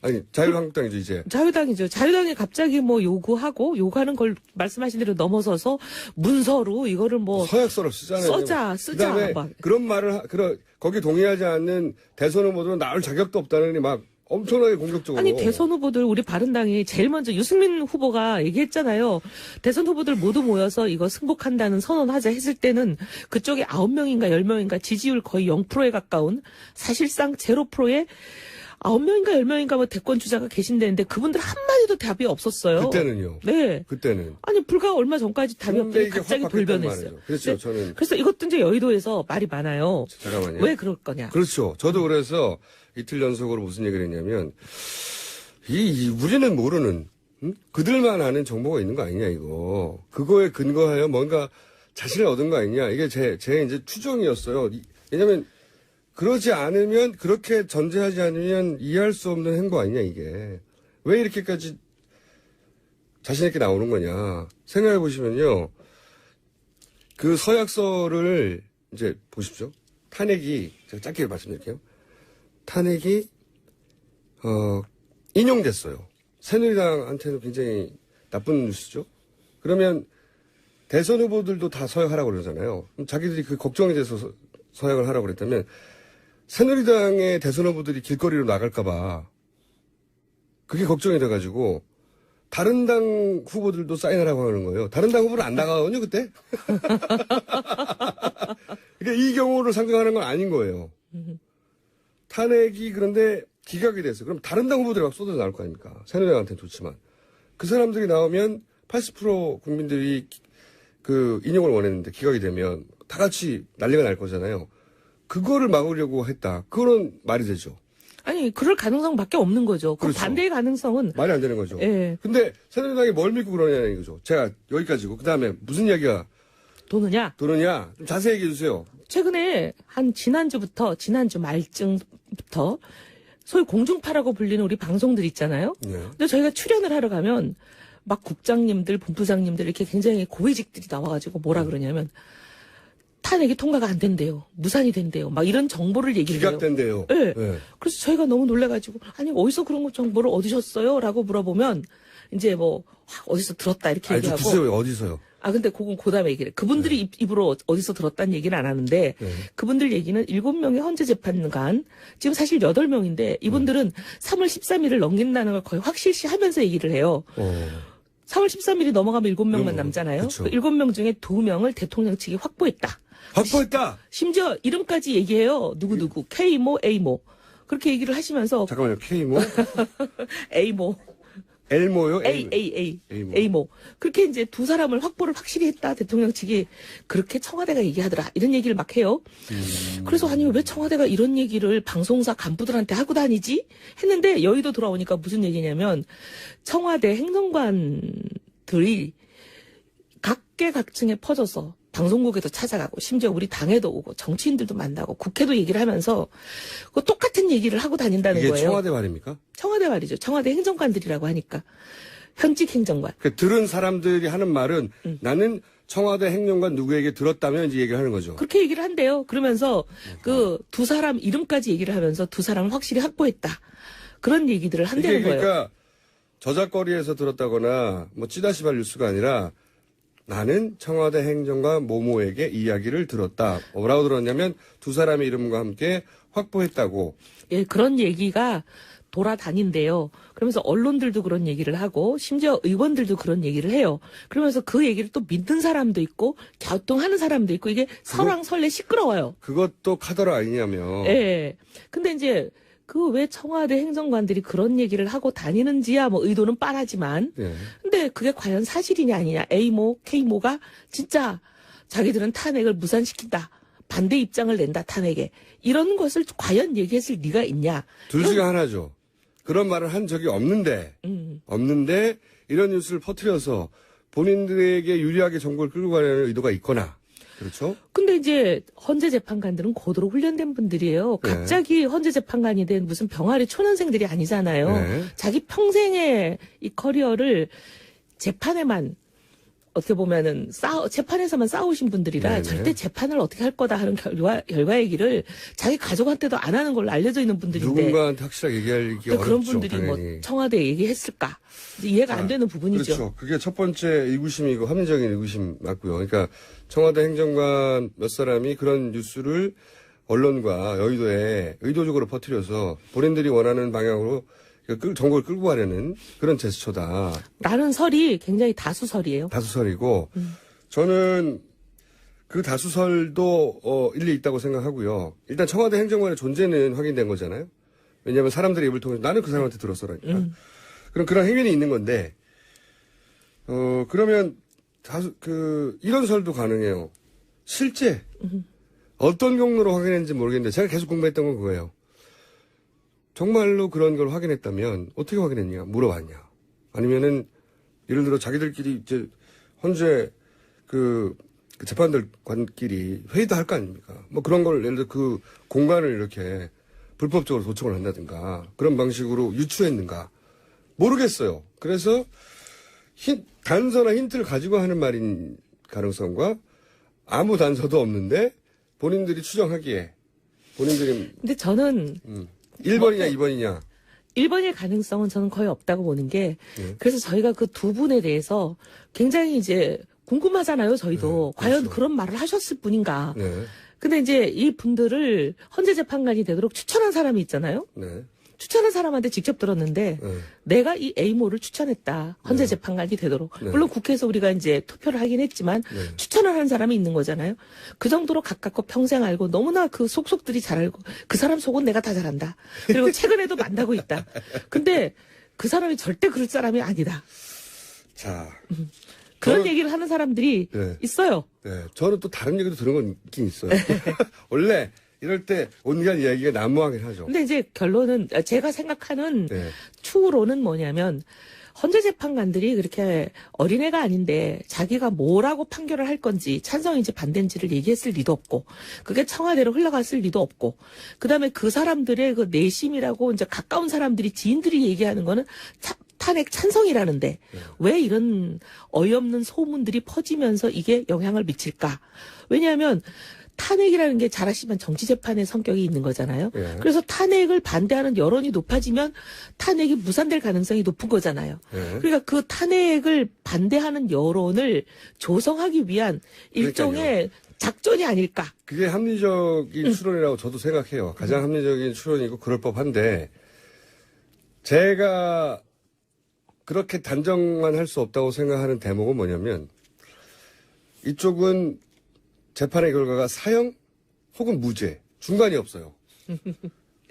아니, 자유한국당이죠, 이제. 자유당이죠. 자유당이 갑자기 뭐 요구하는 걸 말씀하신 대로 넘어서서 문서로 이거를 뭐 서약서를 쓰잖아요. 쓰자. 그다음에 막. 그런 말을, 거기 동의하지 않는 대선 후보들은 나올 자격도 없다는 막 엄청나게 공격적으로. 아니, 대선 후보들, 우리 바른당이 제일 먼저 유승민 후보가 얘기했잖아요. 대선 후보들 모두 모여서 이거 승복한다는 선언하자 했을 때는 그쪽에 9명인가 10명인가 지지율 거의 0%에 가까운 사실상 0%의 9명인가 10명인가 뭐 대권 주자가 계신다는데 그분들 한마디도 답이 없었어요. 그때는요. 네. 그때는. 아니, 불과 얼마 전까지 답이 근데 없더니 이게 갑자기 확 바뀌었단 돌변했어요. 말이죠. 그렇죠, 저는. 그래서 이것도 이제 여의도에서 말이 많아요. 잠깐만요. 왜 그럴 거냐. 그렇죠. 저도 그래서 이틀 연속으로 무슨 얘기를 했냐면, 우리는 모르는, 그들만 아는 정보가 있는 거 아니냐, 이거. 그거에 근거하여 뭔가 자신을 얻은 거 아니냐. 이게 제 이제 추정이었어요. 왜냐면, 그러지 않으면, 그렇게 전제하지 않으면 이해할 수 없는 행보 아니냐, 이게. 왜 이렇게까지 자신있게 나오는 거냐. 생각해 보시면요. 그 서약서를 이제 보십시오. 탄핵이, 제가 짧게 말씀드릴게요. 탄핵이, 인용됐어요. 새누리당한테는 굉장히 나쁜 뉴스죠. 그러면 대선 후보들도 다 서약하라고 그러잖아요. 그럼 자기들이 그 걱정이 돼서 서약을 하라고 그랬다면, 새누리당의 대선 후보들이 길거리로 나갈까봐 그게 걱정이 돼가지고 다른 당 후보들도 사인하라고 하는 거예요. 다른 당 후보는 안 나가거든요, 그때? 그러니까 이 경우를 상정하는 건 아닌 거예요. 탄핵이 그런데 기각이 됐어. 그럼 다른 당 후보들이 막 쏟아져 나올 거 아닙니까? 새누리당한테는 좋지만. 그 사람들이 나오면 80% 국민들이 그 인용을 원했는데 기각이 되면 다 같이 난리가 날 거잖아요. 그거를 막으려고 했다. 그거는 말이 되죠. 아니, 그럴 가능성밖에 없는 거죠. 그 그렇죠. 반대의 가능성은. 말이 안 되는 거죠. 예. 근데 새누리당이 뭘 믿고 그러냐는 거죠. 제가 여기까지고. 그 다음에 무슨 이야기가 도느냐? 좀 자세히 얘기해 주세요. 최근에 지난주 말쯤부터 소위 공중파라고 불리는 우리 방송들 있잖아요. 네. 근데 저희가 출연을 하러 가면 막 국장님들, 본부장님들 이렇게 굉장히 고위직들이 나와가지고 뭐라 그러냐면 탄핵이 통과가 안 된대요. 무산이 된대요. 막 이런 정보를 얘기를 해요. 기각된대요. 네. 네. 그래서 저희가 너무 놀래가지고 아니 어디서 그런 거 정보를 얻으셨어요? 라고 물어보면 이제 뭐 어디서 들었다 이렇게 아니, 좀 얘기하고. 주세요. 어디서요? 근데 그건 그다음에 얘기를 그분들이 입으로 어디서 들었다는 얘기는 안 하는데 네. 그분들 얘기는 7명의 헌재 재판관 지금 사실 8명인데 이분들은 3월 13일을 넘긴다는 걸 거의 확실시하면서 얘기를 해요. 3월 13일이 넘어가면 7명만 남잖아요. 그쵸. 그 7명 중에 2명을 대통령 측이 확보했다. 확보했다! 심지어 이름까지 얘기해요. 누구누구 K모 A모 그렇게 얘기를 하시면서 잠깐만요. K모? A모 L모요? A모. 그렇게 이제 두 사람을 확보를 확실히 했다. 대통령 측이 그렇게 청와대가 얘기하더라. 이런 얘기를 막 해요. 그래서 아니 왜 청와대가 이런 얘기를 방송사 간부들한테 하고 다니지? 했는데 여의도 돌아오니까 무슨 얘기냐면 청와대 행정관들이 각계각층에 퍼져서 방송국에도 찾아가고 심지어 우리 당에도 오고 정치인들도 만나고 국회도 얘기를 하면서 그 똑같은 얘기를 하고 다닌다는 이게 거예요. 청와대 말입니까? 청와대 말이죠. 청와대 행정관들이라고 하니까. 현직 행정관. 그 들은 사람들이 하는 말은 나는 청와대 행정관 누구에게 들었다면 이제 얘기를 하는 거죠. 그렇게 얘기를 한대요. 그러면서 그 두 사람 이름까지 얘기를 하면서 두 사람을 확실히 확보했다. 그런 얘기들을 한다는 이게 그러니까 거예요. 저작거리에서 들었다거나 뭐 찌다시발 뉴스가 아니라 나는 청와대 행정관 모모에게 이야기를 들었다. 뭐라고 들었냐면 두 사람의 이름과 함께 확보했다고. 예, 그런 얘기가 돌아다닌대요. 그러면서 언론들도 그런 얘기를 하고 심지어 의원들도 그런 얘기를 해요. 그러면서 그 얘기를 또 믿는 사람도 있고 갸우뚱하는 사람도 있고 이게 설왕설래 시끄러워요. 그것도 카더라 아니냐며. 예. 근데 이제 그 왜 청와대 행정관들이 그런 얘기를 하고 다니는지야 뭐 의도는 뻔하지만 예. 근데 그게 과연 사실이냐 아니냐. A모, K모가 진짜 자기들은 탄핵을 무산시킨다. 반대 입장을 낸다 탄핵에. 이런 것을 과연 얘기했을 리가 있냐. 둘 중에 하나죠. 그런 말을 한 적이 없는데 이런 뉴스를 퍼뜨려서 본인들에게 유리하게 정보를 끌고 가려는 의도가 있거나 그렇죠? 근데 이제 헌재 재판관들은 고도로 훈련된 분들이에요. 네. 갑자기 헌재 재판관이 된 무슨 병아리 초년생들이 아니잖아요. 네. 자기 평생의 이 커리어를 재판에만 어떻게 보면은 재판에서만 싸우신 분들이라 네네. 절대 재판을 어떻게 할 거다 하는 결과 얘기를 자기 가족한테도 안 하는 걸로 알려져 있는 분들인데 누군가한테 확실하게 얘기하기 근데 어렵죠. 그런 분들이 당연히. 뭐 청와대에 얘기했을까 이해가 안 되는 부분이죠. 그렇죠. 그게 첫 번째 의구심이고 합리적인 의구심 맞고요. 그러니까 청와대 행정관 몇 사람이 그런 뉴스를 언론과 여의도에 의도적으로 퍼뜨려서 본인들이 원하는 방향으로 정보를 끌고 가려는 그런 제스처다. 라는 설이 굉장히 다수설이에요. 다수설이고 저는 그 다수설도 일리 있다고 생각하고요. 일단 청와대 행정관의 존재는 확인된 거잖아요. 왜냐하면 사람들의 입을 통해서 나는 그 사람한테 들었어라니까. 그럼 그런 행위는 있는 건데 그러면 이런 설도 가능해요. 실제 어떤 경로로 확인했는지 모르겠는데 제가 계속 공부했던 건 그거예요. 정말로 그런 걸 확인했다면 어떻게 확인했냐 물어봤냐 아니면은 예를 들어 자기들끼리 이제 헌재 그 재판관끼리 회의도 할 거 아닙니까? 뭐 그런 걸 예를 들어 그 공간을 이렇게 불법적으로 도청을 한다든가 그런 방식으로 유추했는가 모르겠어요. 그래서 단서나 힌트를 가지고 하는 말인 가능성과 아무 단서도 없는데 본인들이 추정하기에 본인들이 근데 저는 1번이냐 2번이냐 1번의 가능성은 저는 거의 없다고 보는 게 그래서 저희가 그 두 분에 대해서 굉장히 이제 궁금하잖아요. 저희도 과연 그렇죠. 그런 말을 하셨을 분인가. 네. 근데 이제 이 분들을 헌재 재판관이 되도록 추천한 사람이 있잖아요. 네. 추천한 사람한테 직접 들었는데 네. 내가 이 A모를 추천했다. 헌재 재판관이 되도록. 네. 물론 국회에서 우리가 이제 투표를 하긴 했지만 네. 추천을 한 사람이 있는 거잖아요. 그 정도로 가깝고 평생 알고 너무나 그 속속들이 잘 알고 그 사람 속은 내가 다 잘한다. 그리고 최근에도 만나고 있다. 근데 그 사람이 절대 그럴 사람이 아니다. 자. 그런 저는- 얘기를 하는 사람들이 네. 있어요. 네. 저는 또 다른 얘기도 들은 건 있긴 있어요. 원래 이럴 때 온갖 이야기가 난무하긴 하죠. 근데 이제 결론은 제가 생각하는 네. 추후로는 뭐냐면 헌재 재판관들이 그렇게 어린애가 아닌데 자기가 뭐라고 판결을 할 건지 찬성인지 반대인지를 얘기했을 리도 없고 그게 청와대로 흘러갔을 리도 없고 그다음에 그 사람들의 그 내심이라고 이제 가까운 사람들이 지인들이 얘기하는 거는 탄핵 찬성이라는데 왜 이런 어이없는 소문들이 퍼지면서 이게 영향을 미칠까? 왜냐하면 탄핵이라는 게 잘 아시면 정치재판의 성격이 있는 거잖아요. 예. 그래서 탄핵을 반대하는 여론이 높아지면 탄핵이 무산될 가능성이 높은 거잖아요. 예. 그러니까 그 탄핵을 반대하는 여론을 조성하기 위한 일종의 작전이 아닐까. 그게 합리적인 추론이라고 저도 생각해요. 가장 합리적인 추론이고 그럴 법한데 제가 그렇게 단정만 할 수 없다고 생각하는 대목은 뭐냐면 이쪽은 재판의 결과가 사형 혹은 무죄 중간이 없어요.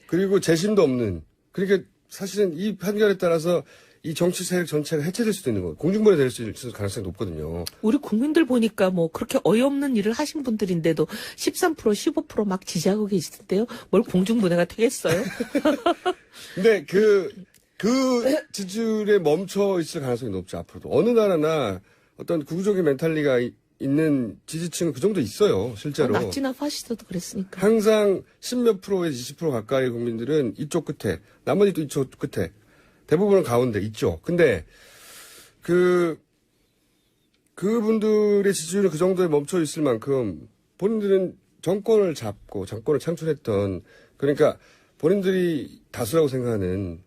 그리고 재심도 없는. 그러니까 사실은 이 판결에 따라서 이 정치 세력 전체가 해체될 수도 있는 거예요. 공중분해 될 수 있는 가능성이 높거든요. 우리 국민들 보니까 뭐 그렇게 어이없는 일을 하신 분들인데도 13% 15% 지지하고 계시던데요. 뭘 공중분해가 되겠어요? 근데 그 지지율에 멈춰 있을 가능성이 높죠, 앞으로도. 어느 나라나 어떤 구조적인 멘탈리가 있는 지지층은 그 정도 있어요, 실제로. 낙지나 파시스트도 그랬으니까. 항상 10몇 프로에서 20% 가까이 국민들은 이쪽 끝에, 나머지 또 이쪽 끝에, 대부분은 가운데 있죠. 근데 그분들의 지지율이 그 정도에 멈춰 있을 만큼 본인들은 정권을 잡고 정권을 창출했던, 그러니까 본인들이 다수라고 생각하는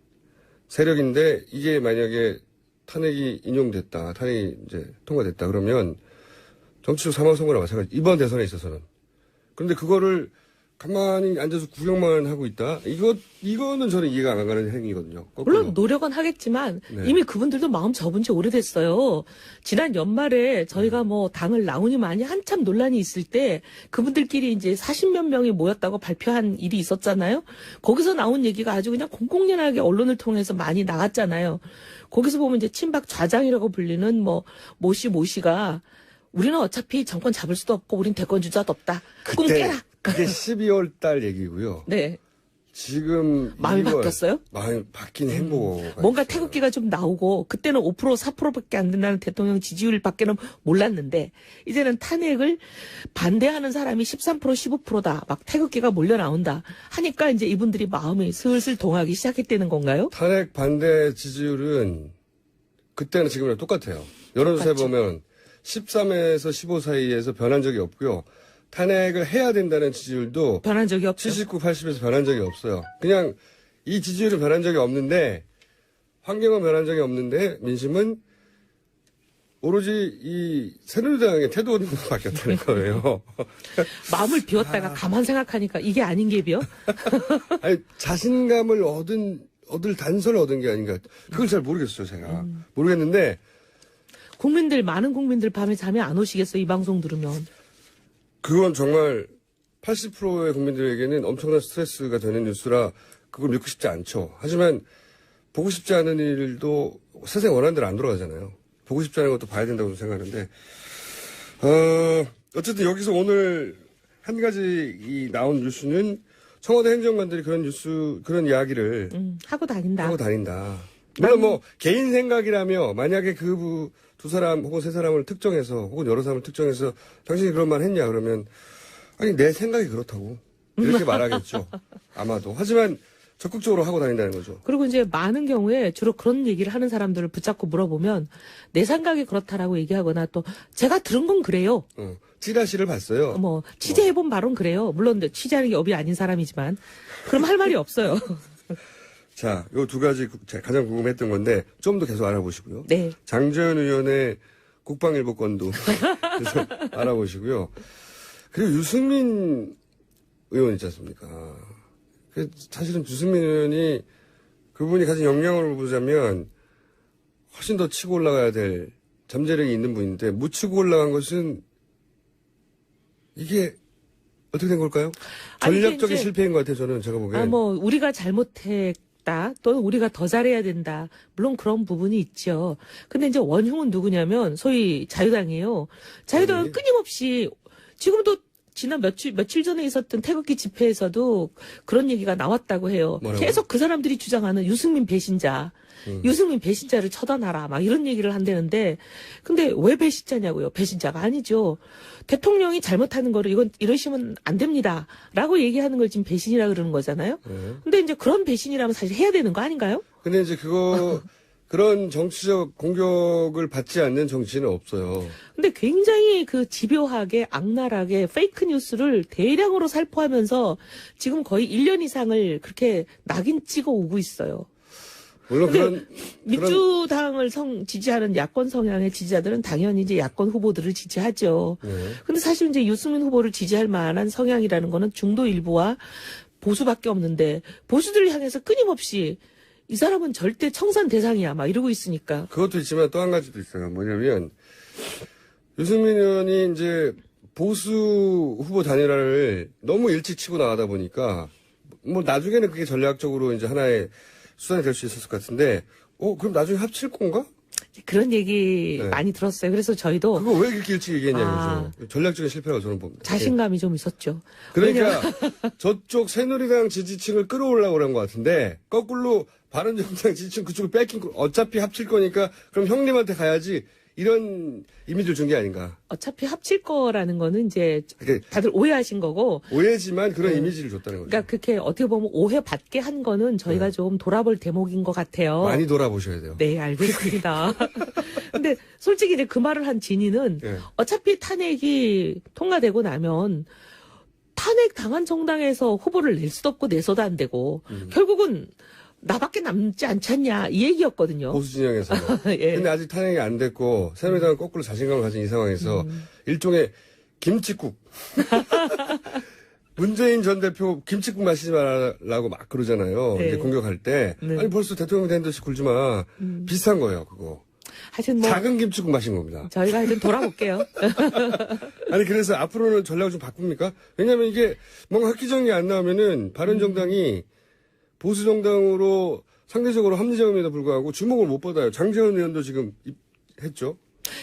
세력인데 이게 만약에 탄핵이 인용됐다, 탄핵이 이제 통과됐다 그러면 정치적 사망선고나 마찬가지. 이번 대선에 있어서는. 그런데 그거를 가만히 앉아서 구경만 하고 있다. 이거는 저는 이해가 안 가는 행위거든요. 거꾸로. 물론 노력은 하겠지만 네. 이미 그분들도 마음 접은 지 오래됐어요. 지난 연말에 저희가 뭐 당을 나오니 마니 한참 논란이 있을 때 그분들끼리 이제 40몇 명이 모였다고 발표한 일이 있었잖아요. 거기서 나온 얘기가 아주 그냥 공공연하게 언론을 통해서 많이 나갔잖아요. 거기서 보면 이제 친박 좌장이라고 불리는 뭐 모씨가 우리는 어차피 정권 잡을 수도 없고 우린 대권 주자도 없다. 꿈 그때 깨라. 그게 12월 달 얘기고요. 네. 지금 마음이 2월, 바뀌었어요? 마음이 바뀐 행보가 뭔가 있어요. 태극기가 좀 나오고 그때는 5% 4%밖에 안 된다는 대통령 지지율밖에는 몰랐는데 이제는 탄핵을 반대하는 사람이 13% 15%다. 막 태극기가 몰려 나온다. 하니까 이제 이분들이 마음이 슬슬 동하기 시작했다는 건가요? 탄핵 반대 지지율은 그때는 지금이랑 똑같아요. 여론조사에 똑같죠. 보면 13에서 15 사이에서 변한 적이 없고요. 탄핵을 해야 된다는 지지율도 변한 적이 없죠. 79, 80에서 변한 적이 없어요. 그냥 이 지지율은 변한 적이 없는데 환경은 변한 적이 없는데 민심은 오로지 이 새누리당의 태도로 바뀌었다는 거예요. 마음을 비웠다가 가만 생각하니까 이게 아닌 게 비요? 아니, 자신감을 얻을 단서를 얻은 게 아닌가. 그걸 잘 모르겠어요, 제가. 모르겠는데 많은 국민들 밤에 잠이 안 오시겠어요, 이 방송 들으면. 그건 정말 80%의 국민들에게는 엄청난 스트레스가 되는 뉴스라 그걸 믿고 싶지 않죠. 하지만 보고 싶지 않은 일도 세상에 원하는 대로 안 돌아가잖아요. 보고 싶지 않은 것도 봐야 된다고 생각하는데 어쨌든 여기서 오늘 한 가지 이 나온 뉴스는 청와대 행정관들이 그런 이야기를 하고 다닌다. 하고 다닌다. 물론 뭐 개인 생각이라며 만약에 그 두 사람 혹은 세 사람을 특정해서 혹은 여러 사람을 특정해서 당신이 그런 말 했냐 그러면 아니 내 생각이 그렇다고 이렇게 말하겠죠. 아마도. 하지만 적극적으로 하고 다닌다는 거죠. 그리고 이제 많은 경우에 주로 그런 얘기를 하는 사람들을 붙잡고 물어보면 내 생각이 그렇다라고 얘기하거나 또 제가 들은 건 그래요. 찌라시를 봤어요. 뭐 취재해본 바론 그래요. 물론 취재하는 게 업이 아닌 사람이지만 그럼 할 말이 없어요. 자, 요 두 가지 제가 가장 궁금했던 건데 좀 더 계속 알아보시고요. 네. 장재현 의원의 국방일보 건도 계속 알아보시고요. 그리고 유승민 의원 있지 않습니까? 사실은 유승민 의원이 그분이 가진 역량으로 보자면 훨씬 더 치고 올라가야 될 잠재력이 있는 분인데 못 치고 올라간 것은 이게 어떻게 된 걸까요? 아니, 전략적인 이제 실패인 것 같아요. 저는 제가 보기엔. 우리가 잘못했다. 또는 우리가 더 잘해야 된다. 물론 그런 부분이 있죠. 근데 이제 원흉은 누구냐면 소위 자유당이에요. 자유당은 끊임없이 지금도 지난 며칠 전에 있었던 태극기 집회에서도 그런 얘기가 나왔다고 해요. 뭐라고요? 계속 그 사람들이 주장하는 유승민 배신자. 유승민 배신자를 처단하라. 막 이런 얘기를 한다는데 근데 왜 배신자냐고요. 배신자가 아니죠. 대통령이 잘못하는 거를 이러시면 안 됩니다. 라고 얘기하는 걸 지금 배신이라 그러는 거잖아요. 근데 이제 그런 배신이라면 사실 해야 되는 거 아닌가요? 근데 이제 그런 정치적 공격을 받지 않는 정치는 없어요. 근데 굉장히 그 집요하게 악랄하게 페이크 뉴스를 대량으로 살포하면서 지금 거의 1년 이상을 그렇게 낙인 찍어 오고 있어요. 물론 그런 민주당을 지지하는 야권 성향의 지지자들은 당연히 이제 야권 후보들을 지지하죠. 근데 사실 이제 유승민 후보를 지지할 만한 성향이라는 거는 중도 일부와 보수밖에 없는데 보수들을 향해서 끊임없이 이 사람은 절대 청산 대상이야 막 이러고 있으니까. 그것도 있지만 또 한 가지도 있어요. 뭐냐면 유승민 의원이 이제 보수 후보 단일화를 너무 일찍 치고 나가다 보니까 뭐 나중에는 그게 전략적으로 이제 하나의 수단이 될 수 있었을 것 같은데 그럼 나중에 합칠 건가? 그런 얘기 네. 많이 들었어요. 그래서 저희도 그거 왜 그렇게 일찍 얘기했냐면서 전략적인 실패라고 저는 봅니다. 자신감이 좀 있었죠. 그러니까 저쪽 새누리당 지지층을 끌어올라고 그런 것 같은데 거꾸로 바른정당 지지층 그쪽을 뺏긴 거 어차피 합칠 거니까 그럼 형님한테 가야지 이런 이미지를 준 게 아닌가. 어차피 합칠 거라는 거는 이제 그게 다들 오해하신 거고. 오해지만 그런 이미지를 줬다는 거죠. 그러니까 그렇게 어떻게 보면 오해받게 한 거는 저희가 좀 돌아볼 대목인 것 같아요. 많이 돌아보셔야 돼요. 네, 알겠습니다. 근데 솔직히 이제 그 말을 한 진이는 네. 어차피 탄핵이 통과되고 나면 탄핵 당한 정당에서 후보를 낼 수도 없고 내서도 안 되고 결국은 나밖에 남지 않잖냐 이 얘기였거든요. 보수 진영에서. 예. 근데 아직 탄핵이 안 됐고 새누리당은 거꾸로 자신감을 가진 이 상황에서 일종의 김칫국. 문재인 전 대표 김치국 마시지 말라고 막 그러잖아요. 네. 이제 공격할 때. 네. 아니, 벌써 대통령 된 듯이 굴지 마. 비슷한 거예요, 그거. 하여튼 뭐 작은 김치국 마신 겁니다. 저희가 하여튼 돌아볼게요. 아니, 그래서 앞으로는 전략을 좀 바꿉니까? 왜냐면 이게 뭔가 획기적인 게 안 나오면은 바른정당이 보수정당으로 상대적으로 합리적임에도 불구하고 주목을 못 받아요. 장제원 의원도 지금 했죠.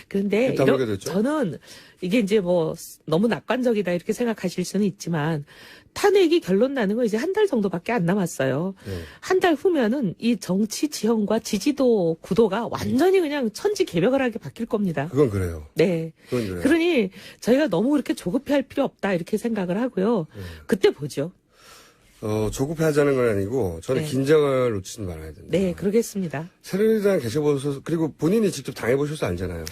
그런데 다물게 됐죠? 저는 이게 이제 뭐 너무 낙관적이다 이렇게 생각하실 수는 있지만 탄핵이 결론 나는 건 이제 한 달 정도밖에 안 남았어요. 네. 한 달 후면은 이 정치 지형과 지지도 구도가 완전히 그냥 천지개벽을 바뀔 겁니다. 그건 그래요. 네. 그건 그래요. 그러니 저희가 너무 그렇게 조급해할 필요 없다 이렇게 생각을 하고요. 그때 보죠. 조급해하자는 건 아니고 저는 네. 긴장을 놓치지 말아야 된다. 네, 그러겠습니다. 새누리당 계셔보셔서 그리고 본인이 직접 당해보셔서 알잖아요.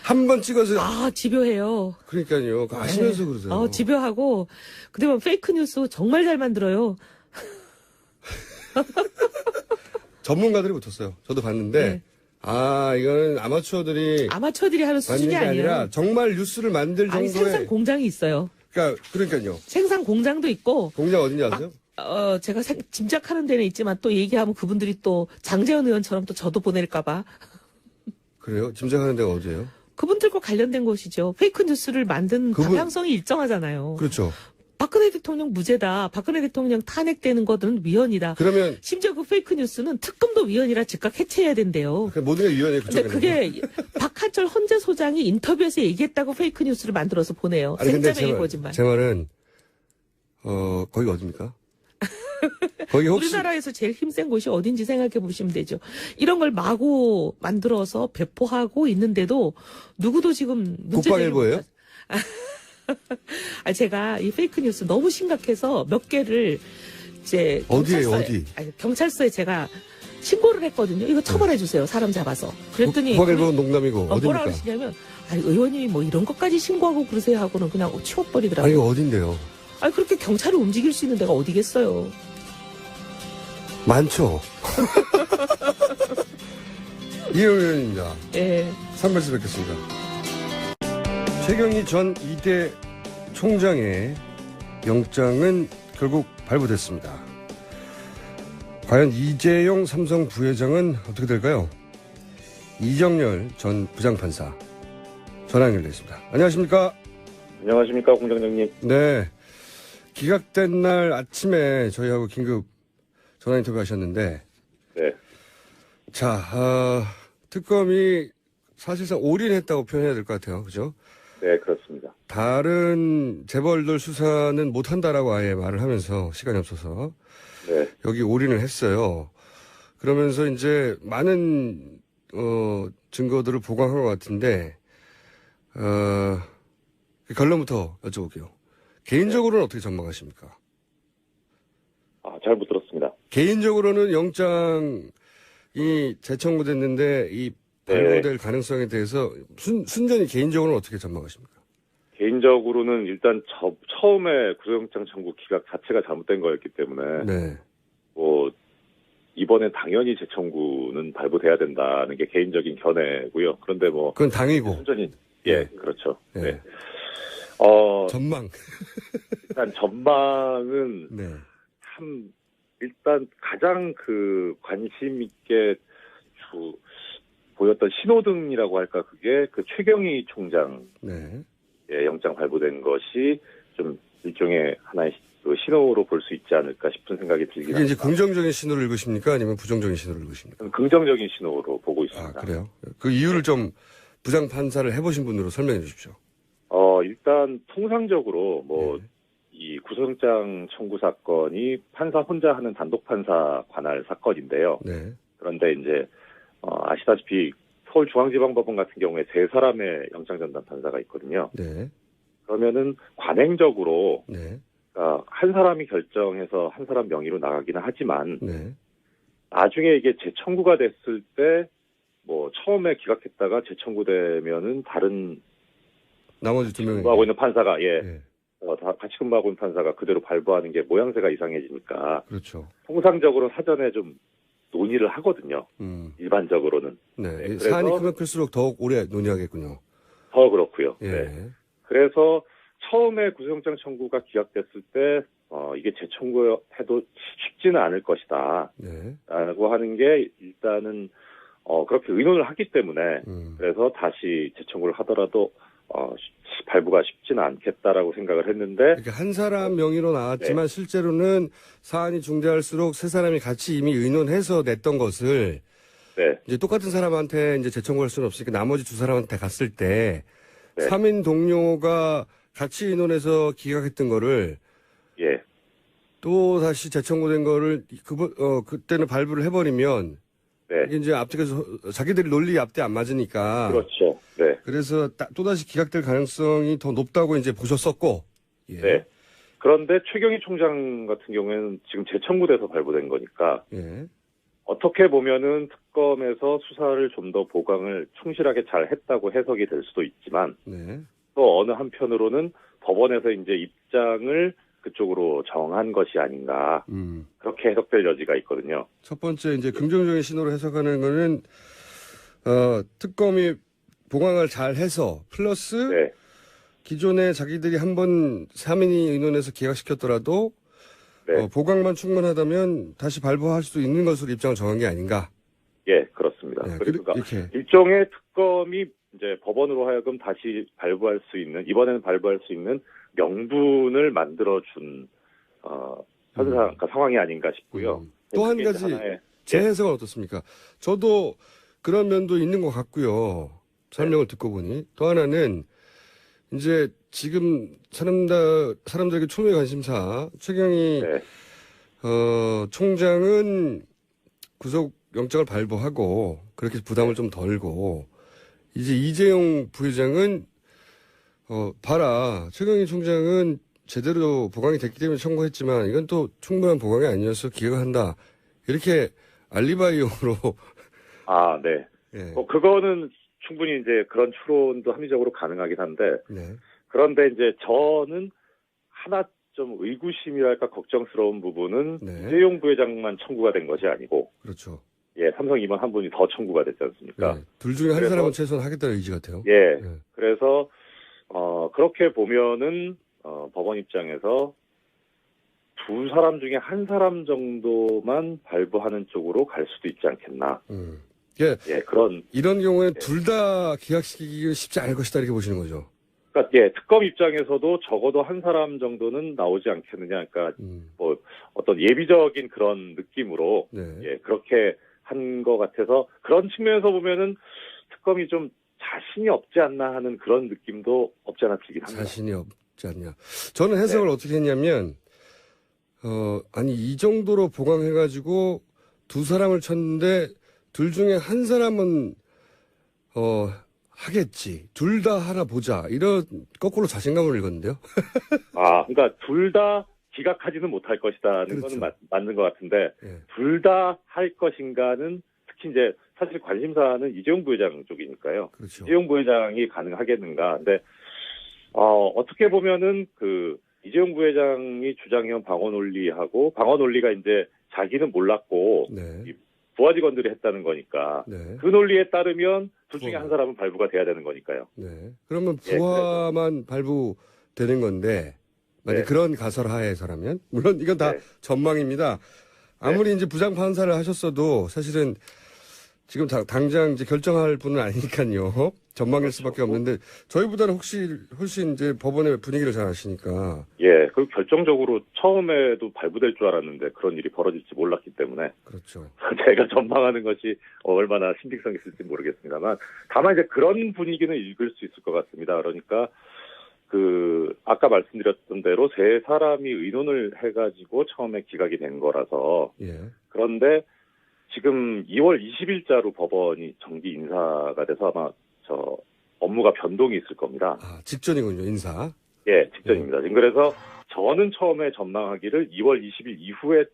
한 번 찍어서 아, 집요해요. 그러니까요. 그거 아시면서 네. 그러세요. 집요하고 근데 뭐 페이크 뉴스 정말 잘 만들어요. 전문가들이 붙었어요. 저도 봤는데 네. 이거는 아마추어들이 아마추어들이 하는 만든 수준이 게 아니에요. 아니라 정말 뉴스를 만들 아니, 정도의 생산 공장이 있어요. 그러니까요. 생산 공장도 있고, 공장 어딘지 아세요? 제가 짐작하는 데는 있지만 또 얘기하면 그분들이 또 장재현 의원처럼 또 저도 보낼까봐. 그래요? 짐작하는 데가 어디예요? 그분들과 관련된 곳이죠. 페이크 뉴스를 만든 방향성이 일정하잖아요. 그렇죠. 박근혜 대통령 무죄다. 박근혜 대통령 탄핵되는 것은 위헌이다. 그러면 심지어 그 페이크 뉴스는 특검도 위헌이라 즉각 해체해야 된대요. 모든 게 위원회 근데 그쪽에 그게 박한철 헌재 소장이 인터뷰에서 얘기했다고 페이크 뉴스를 만들어서 보내요. 아니 근데 생자맹이 거짓말. 제 말은 거기가 어딥니까? 거기 혹시 우리나라에서 제일 힘센 곳이 어딘지 생각해 보시면 되죠. 이런 걸 마구 만들어서 배포하고 있는데도 누구도 지금 문제 제기를 국방일보예요? 못 제가 이 페이크 뉴스 너무 심각해서 몇 개를 이제 어디예요, 경찰서에- 어디? 경찰서에 제가 신고를 했거든요. 이거 처벌해 주세요. 사람 잡아서. 그랬더니 국방일보는 농담이고 뭐라 어딥니까? 그러시냐면 의원님이 뭐 이런 것까지 신고하고 그러세요 하고는 그냥 치워버리더라고요. 이거 어딘데요? 그렇게 경찰을 움직일 수 있는 데가 어디겠어요. 많죠. 이혜영 의원입니다. 예. 3발수 뵙겠습니다. 최경희 전 2대 총장의 영장은 결국 발부됐습니다. 과연 이재용 삼성 부회장은 어떻게 될까요? 이정열 전 부장판사 전화 연결되어 있습니다. 안녕하십니까? 안녕하십니까, 공장장님. 네. 기각된 날 아침에 저희하고 긴급 전화 인터뷰 하셨는데, 네. 자, 특검이 사실상 올인했다고 표현해야 될 것 같아요. 그죠? 네, 그렇습니다. 다른 재벌들 수사는 못한다라고 아예 말을 하면서 시간이 없어서 네. 여기 올인을 했어요. 그러면서 이제 많은, 증거들을 보강한 것 같은데, 결론부터 여쭤볼게요. 개인적으로는 어떻게 전망하십니까? 잘 못 들었습니다. 개인적으로는 영장이 재청구됐는데 이 발부될 가능성에 대해서 순전히 개인적으로는 어떻게 전망하십니까? 개인적으로는 일단 처음에 구속영장 청구 기각 자체가 잘못된 거였기 때문에, 네. 이번엔 당연히 재청구는 발부돼야 된다는 게 개인적인 견해고요. 그런데 그건 당이고. 순전히, 예, 그렇죠. 네. 네. 전망. 일단 전망은 네. 참, 일단 가장 관심 있게 보였던 신호등이라고 할까, 그게 최경희 총장 네. 영장 발부된 것이 좀 일종의 하나의 신호로 볼 수 있지 않을까 싶은 생각이 들긴 이게 이제 합니다. 긍정적인 신호를 읽으십니까? 아니면 부정적인 신호를 읽으십니까? 긍정적인 신호로 보고 있습니다. 그래요? 그 이유를 좀 부장판사를 해보신 분으로 설명해 주십시오. 일단 통상적으로 이 구속영장 청구 사건이 판사 혼자 하는 단독 판사 관할 사건인데요. 네. 그런데 이제 아시다시피 서울중앙지방법원 같은 경우에 3사람의 영장전담 판사가 있거든요. 네. 그러면은 관행적으로 네. 한 사람이 결정해서 한 사람 명의로 나가기는 하지만 네. 나중에 이게 재청구가 됐을 때 처음에 기각했다가 재청구되면은 다른 나머지 2명이. 근무하고 있는 판사가 네. 다 같이 근무하고 있는 판사가 그대로 발부하는 게 모양새가 이상해지니까 그렇죠. 통상적으로 사전에 좀 논의를 하거든요. 음. 일반적으로는. 네. 그래서 사안이 크면 클수록 더욱 오래 논의하겠군요. 더 그렇고요. 예. 네. 그래서 처음에 구속영장 청구가 기각됐을 때 이게 재청구해도 쉽지는 않을 것이다. 네. 라고 하는 게 일단은 그렇게 의논을 하기 때문에 그래서 다시 재청구를 하더라도 발부가 쉽지는 않겠다라고 생각을 했는데 이렇게 한 사람 명의로 나왔지만 실제로는 사안이 중대할수록 세 사람이 같이 이미 의논해서 냈던 것을 네, 이제 똑같은 사람한테 이제 재청구할 수는 없으니까 나머지 두 사람한테 갔을 때 네. 3인 동료가 같이 의논해서 기각했던 거를 예, 또 다시 재청구된 거를 그때는 발부를 해버리면 네, 이게 이제 앞뒤에서 자기들이 논리 앞뒤 안 맞으니까 그렇죠. 네, 그래서 또다시 기각될 가능성이 더 높다고 이제 보셨었고 예. 네. 그런데 최경희 총장 같은 경우에는 지금 재청구돼서 발부된 거니까 예. 어떻게 보면은 특검에서 수사를 좀 더 보강을 충실하게 잘 했다고 해석이 될 수도 있지만 네. 또 어느 한편으로는 법원에서 이제 입장을 그쪽으로 정한 것이 아닌가 그렇게 해석될 여지가 있거든요. 첫 번째 이제 긍정적인 신호로 해석하는 거는 특검이 보강을 잘 해서 플러스 네, 기존에 자기들이 한번 3인이 의논해서 기각시켰더라도 네, 보강만 충분하다면 다시 발부할 수 있는 것으로 입장을 정한 게 아닌가. 예, 그렇습니다. 네, 그러니까 이렇게. 일종의 특검이 이제 법원으로 하여금 다시 발부할 수 있는 이번에는 발부할 수 있는 명분을 만들어준 그러니까 상황이 아닌가 싶고요. 또 한 그게 이제 가지 하나의, 제 해석은 어떻습니까? 저도 그런 면도 있는 것 같고요. 설명을 듣고 보니 또 하나는 이제 지금 사람들에게 초미의 관심사 최경희 네, 총장은 구속 영장을 발부하고 그렇게 부담을 좀 덜고 이제 이재용 부회장은 봐라 최경희 총장은 제대로 보강이 됐기 때문에 청구했지만 이건 또 충분한 보강이 아니어서 기각한다 이렇게 알리바이용으로 네. 예. 그거는 충분히 이제 그런 추론도 합리적으로 가능하긴 한데 네. 그런데 이제 저는 하나 좀 의구심이랄까 걱정스러운 부분은 네. 이재용 부회장만 청구가 된 것이 아니고 그렇죠. 예, 삼성 임원 한 분이 더 청구가 됐지 않습니까? 네. 둘 중에 한 그래서- 사람은 최소한 하겠다는 의지 같아요. 예. 네. 그래서 그렇게 보면은 법원 입장에서 두 사람 중에 한 사람 정도만 발부하는 쪽으로 갈 수도 있지 않겠나. 예. 예, 그런 이런 경우에 둘 다 기각시키기 쉽지 않을 것이다 이렇게 보시는 거죠. 그러니까 예, 특검 입장에서도 적어도 한 사람 정도는 나오지 않겠느냐. 그러니까 뭐 어떤 예비적인 그런 느낌으로 네. 예, 그렇게 한 것 같아서 그런 측면에서 보면은 특검이 좀 자신이 없지 않나 하는 그런 느낌도 없지 않아 들긴 합니다. 자신이 없지 않냐. 저는 해석을 어떻게 했냐면, 아니, 이 정도로 보강해가지고 두 사람을 쳤는데, 둘 중에 한 사람은, 하겠지. 둘 다 하나 보자. 이런, 거꾸로 자신감을 읽었는데요. 그러니까 둘 다 기각하지는 못할 것이다는 그렇죠. 거는 맞는 것 같은데, 예. 둘 다 할 것인가는 특히 이제 사실 관심사는 이재용 부회장 쪽이니까요. 그렇죠. 이재용 부회장이 가능하겠는가. 근데, 어떻게 보면은 이재용 부회장이 주장해온 방어 논리하고 방어 논리가 이제 자기는 몰랐고 네. 부하 직원들이 했다는 거니까 네. 그 논리에 따르면 둘 중에 부하. 한 사람은 발부가 돼야 되는 거니까요. 네. 그러면 예, 부하만 발부되는 건데, 만약 네. 그런 가설하에서라면, 물론 이건 다 네. 전망입니다. 아무리 이제 부장 판사를 하셨어도 사실은 지금 당장 이제 결정할 분은 아니니까요. 전망일 수밖에 없는데 저희보다는 훨씬 이제 법원의 분위기를 잘 아시니까. 예, 그리고 결정적으로 처음에도 발부될 줄 알았는데 그런 일이 벌어질지 몰랐기 때문에 그렇죠. 제가 전망하는 것이 얼마나 신빙성이 있을지 모르겠습니다만 다만 이제 그런 분위기는 읽을 수 있을 것 같습니다. 그러니까 아까 말씀드렸던 대로 세 사람이 의논을 해가지고 처음에 기각이 된 거라서 예. 그런데 지금 2월 20일자로 법원이 정기 인사가 돼서 아마 업무가 변동이 있을 겁니다. 직전이군요, 인사. 예, 직전입니다. 지금 그래서 저는 처음에 전망하기를 2월 20일 이후에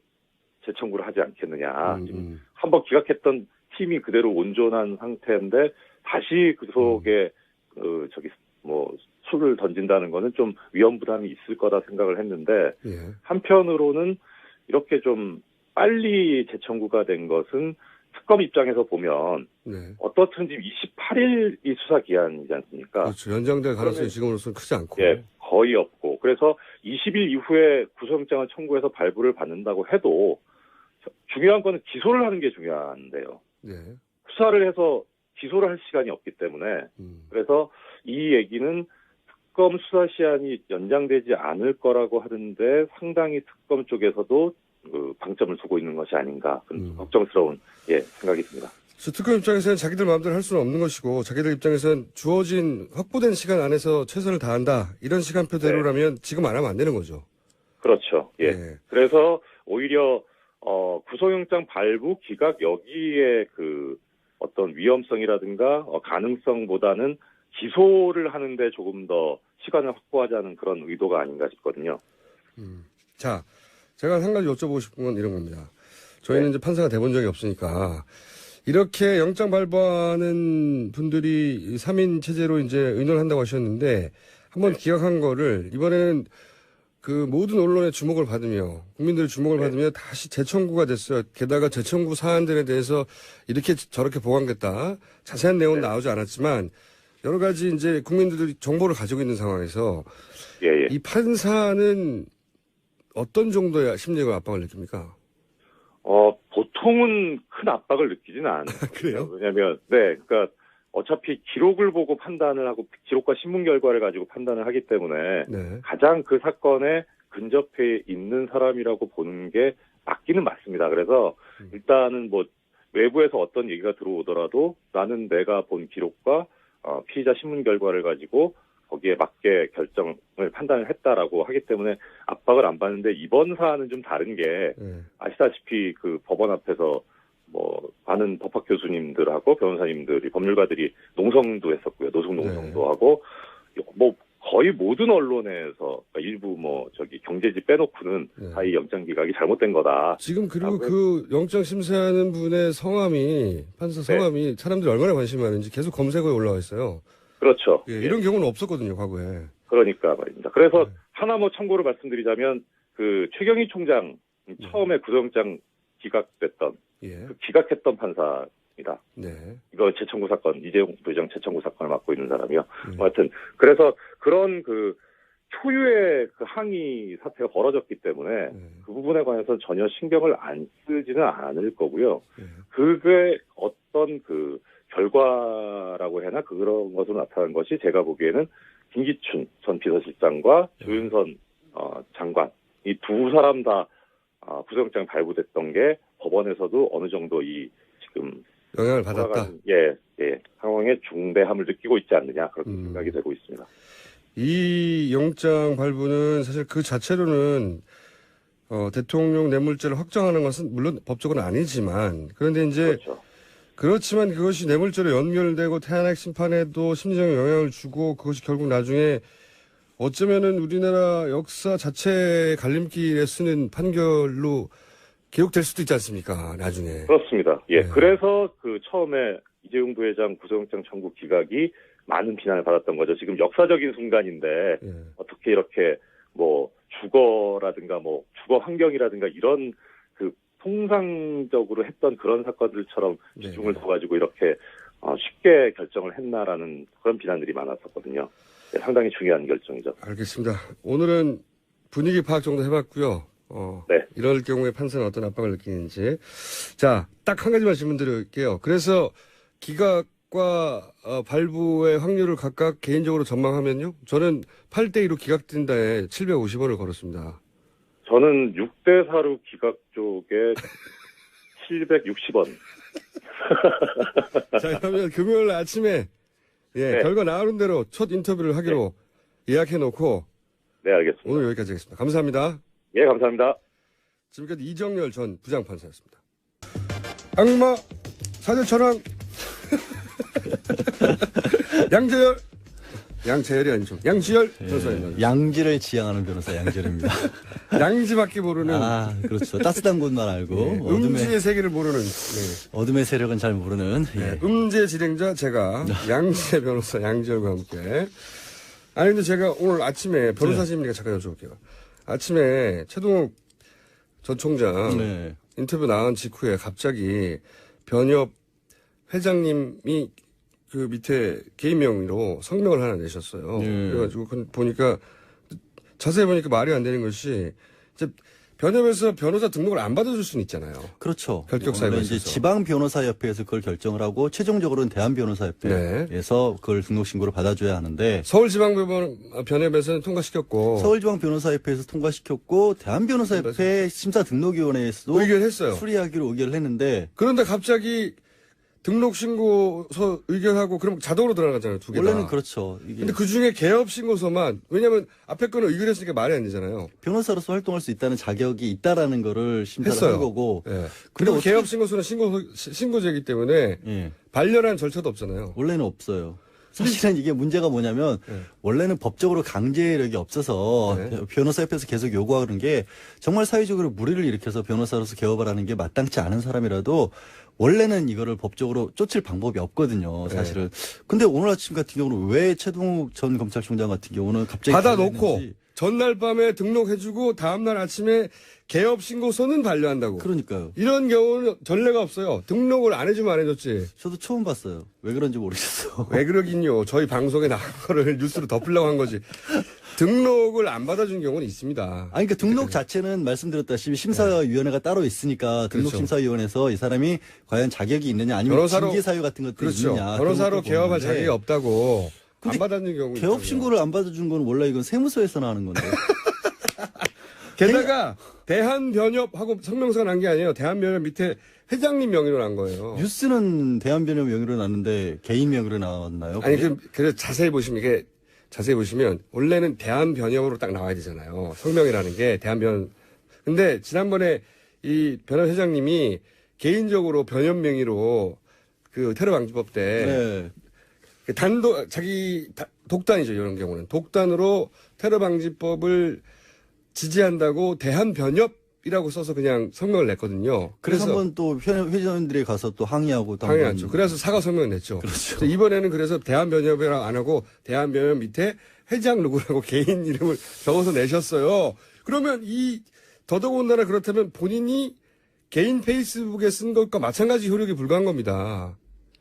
재청구를 하지 않겠느냐. 지금 한번 기각했던 팀이 그대로 온전한 상태인데 다시 그 속에 술을 던진다는 거는 좀 위험 부담이 있을 거다 생각을 했는데 예. 한편으로는 이렇게 좀 빨리 재청구가 된 것은 특검 입장에서 보면 네. 어떻든 지금 28일이 수사 기한이지 않습니까? 그렇죠. 연장될 가능성이 그러면- 지금으로서는 크지 않고. 예, 거의 없고. 그래서 20일 이후에 구속영장을 청구해서 발부를 받는다고 해도 중요한 거는 기소를 하는 게 중요한데요. 네. 수사를 해서 기소를 할 시간이 없기 때문에 그래서 이 얘기는 특검 수사 시한이 연장되지 않을 거라고 하는데 상당히 특검 쪽에서도 그 방점을 두고 있는 것이 아닌가 그런 걱정스러운 생각이 듭니다. 특검 입장에서는 자기들 마음대로 할 수는 없는 것이고 자기들 입장에서는 주어진 확보된 시간 안에서 최선을 다한다. 이런 시간표대로라면 지금 안 하면 안 되는 거죠. 그렇죠. 예. 네. 그래서 오히려 구속영장 발부 기각 여기에 그 어떤 위험성이라든가 가능성보다는 기소를 하는데 조금 더 시간을 확보하자는 그런 의도가 아닌가 싶거든요. 자, 제가 한 가지 여쭤보고 싶은 건 이런 겁니다. 저희는 이제 판사가 돼본 적이 없으니까 이렇게 영장 발부하는 분들이 3인 체제로 이제 의논을 한다고 하셨는데 한번 기각한 거를 이번에는 그 모든 언론의 주목을 받으며 국민들의 주목을 받으며 다시 재청구가 됐어요. 게다가 재청구 사안들에 대해서 이렇게 저렇게 보강됐다. 자세한 내용은 나오지 않았지만 여러 가지 이제 국민들이 정보를 가지고 있는 상황에서 이 판사는 어떤 정도의 심리적 압박을 느낍니까? 보통은 큰 압박을 느끼지는 않아요. 그래요? 왜냐하면 그러니까 어차피 기록을 보고 판단을 하고 기록과 신문 결과를 가지고 판단을 하기 때문에 네. 가장 그 사건에 근접해 있는 사람이라고 보는 게 맞기는 맞습니다. 그래서 일단은 뭐 외부에서 어떤 얘기가 들어오더라도 나는 내가 본 기록과 피의자 신문 결과를 가지고 거기에 맞게 결정을 판단을 했다라고 하기 때문에 압박을 안 받는데 이번 사안은 좀 다른 게 아시다시피 그 법원 앞에서 뭐 많은 법학 교수님들하고 변호사님들이 법률가들이 농성도 했었고요. 노숙 농성도 하고 뭐 거의 모든 언론에서 그러니까 일부 뭐 저기 경제지 빼놓고는 다 이 영장 기각이 잘못된 거다. 지금 그리고 그 영장 심사하는 분의 성함이 판사 성함이 사람들이 얼마나 관심이 많은지 계속 검색어에 올라와 있어요. 그렇죠. 이런 경우는 없었거든요, 과거에. 그러니까 말입니다. 그래서 하나 뭐 참고로 말씀드리자면 그 최경희 총장 처음에 구속영장 기각됐던 그 기각했던 판사입니다. 이거 재청구 사건 이재용 부회장 재청구 사건을 맡고 있는 사람이요. 하여튼 그래서 그런 그 초유의 그 항의 사태가 벌어졌기 때문에 그 부분에 관해서 전혀 신경을 안 쓰지는 않을 거고요. 그게 어떤 그 결과라고 해나 그런 것으로 나타난 것이 제가 보기에는 김기춘 전 비서실장과 조윤선 장관 이 두 사람 다 구속영장 발부됐던 게 법원에서도 어느 정도 이 지금 영향을 받았다. 상황의 중대함을 느끼고 있지 않느냐 그렇게 생각이 되고 있습니다. 이 영장 발부는 사실 그 자체로는 대통령 뇌물죄를 확정하는 것은 물론 법적으로는 아니지만 그런데 이제 그렇지만 그것이 뇌물죄로 연결되고 태안핵 심판에도 심리적인 영향을 주고 그것이 결국 나중에 어쩌면은 우리나라 역사 자체의 갈림길에 쓰는 판결로 기록될 수도 있지 않습니까? 나중에. 그렇습니다. 그래서 그 처음에 이재용 부회장 구속영장 청구 기각이 많은 비난을 받았던 거죠. 지금 역사적인 순간인데 어떻게 이렇게 뭐 주거라든가 뭐 주거 환경이라든가 이런 그 통상적으로 했던 그런 사건들처럼 비중을 둬가지고 이렇게 쉽게 결정을 했나라는 그런 비난들이 많았었거든요. 상당히 중요한 결정이죠. 알겠습니다. 오늘은 분위기 파악 정도 해봤고요. 이럴 경우에 판사는 어떤 압박을 느끼는지. 자, 딱 한 가지만 질문 드릴게요. 그래서 기각과 발부의 확률을 각각 개인적으로 전망하면요. 저는 8대2로 기각된다에 750원을 걸었습니다. 저는 6대4로 기각 쪽에 760원. 자, 그러면 금요일 아침에 결과 나오는 대로 첫 인터뷰를 하기로 예약해놓고 알겠습니다. 오늘 여기까지 하겠습니다. 감사합니다. 감사합니다. 지금까지 이정열 전 부장판사였습니다. 악마 사제천왕 양재열이 아니죠. 양지열 변호사입니다. 양지를 지향하는 변호사 양지열입니다. 양지밖에 모르는. 그렇죠. 따뜻한 곳만 알고 음지의 세계를 모르는. 어둠의 세력은 잘 모르는. 음지의 진행자 제가 양지의 변호사 양지열과 함께. 아니 근데 제가 오늘 아침에 변호사님에게 잠깐 여쭤볼게요. 아침에 최동욱 전 총장 인터뷰 나온 직후에 갑자기 변협 회장님이 그 밑에 개인 명의로 성명을 하나 내셨어요. 그래가지고 보니까 자세히 보니까 말이 안 되는 것이 이제 변협에서 변호사 등록을 안 받아줄 수는 있잖아요. 그렇죠. 결격 사유가 원래 이제 있어서. 지방 변호사협회에서 그걸 결정을 하고 최종적으로는 대한변호사협회에서 그걸 등록 신고를 받아줘야 하는데 서울지방변협에서는 통과시켰고 서울지방 변호사협회에서 통과시켰고 대한변호사협회 심사 등록위원회에서도 의결했어요. 수리하기로 의결을 했는데 그런데 갑자기 등록 신고서 의결하고 그럼 자동으로 들어가잖아요. 두 개 다. 원래는 그렇죠. 이게 근데 그 중에 개업 신고서만 왜냐면 앞에 거는 의결했으니까 말이 안 되잖아요. 변호사로서 활동할 수 있다는 자격이 있다라는 거를 심사를 했어요. 한 거고. 예. 근데 그리고 어떻게- 개업 신고서는 신고제이기 때문에 예. 반려란 절차도 없잖아요. 원래는 없어요. 사실은 이게 문제가 뭐냐면 원래는 법적으로 강제력이 없어서 네. 변호사협회에서 계속 요구하는 게 정말 사회적으로 무리를 일으켜서 변호사로서 개업을 하는 게 마땅치 않은 사람이라도 원래는 이거를 법적으로 쫓을 방법이 없거든요, 사실은. 근데 오늘 아침 같은 경우는 왜 최동욱 전 검찰총장 같은 경우는 갑자기 받아놓고 관련했는지. 전날 밤에 등록해주고 다음날 아침에 개업 신고서는 반려한다고. 그러니까요. 이런 경우는 전례가 없어요. 등록을 안 해주면 안 해줬지. 저도 처음 봤어요. 왜 그런지 모르겠어. 왜 그러긴요. 저희 방송에 나간 거를 뉴스로 덮으려고 한 거지. 등록을 안 받아준 경우는 있습니다. 아니, 그러니까 등록 자체는 말씀드렸다시피 심사위원회가 따로 있으니까 그렇죠. 등록심사위원회에서 이 사람이 과연 자격이 있느냐 아니면 변호사로- 징계 사유 같은 것들이 그렇죠. 있느냐. 변호사로 그런 것도 개업할 보는데 자격이 없다고 안 근데 받아준 경우 개업 있다고요. 신고를 안 받아준 건 원래 이건 세무서에서 나는 건데. 게다가 대한변협하고 성명서가 난 게 아니에요. 대한변협 밑에 회장님 명의로 난 거예요. 뉴스는 대한변협 명의로 났는데 개인 명의로 나왔나요? 아니 그게? 그래서 자세히 보시면 원래는 대한변협으로 딱 나와야 되잖아요. 성명이라는 게 대한변. 근데 지난번에 이 변협 회장님이 개인적으로 변협 명의로 그 테러 방지법 때 네. 독단이죠. 이런 경우는 독단으로 테러 방지법을 지지한다고 대한변협이라고 써서 그냥 성명을 냈거든요. 그래서 한번 또 회장님들이 가서 또 항의하고 또 당연하죠. 그래서 사과 성명을 냈죠. 그렇죠. 이번에는 그래서 대한변협이라고 안 하고 대한변협 밑에 회장 누구라고 개인 이름을 적어서 내셨어요. 그러면 더더군다나 그렇다면 본인이 개인 페이스북에 쓴 것과 마찬가지 효력이 불가한 겁니다.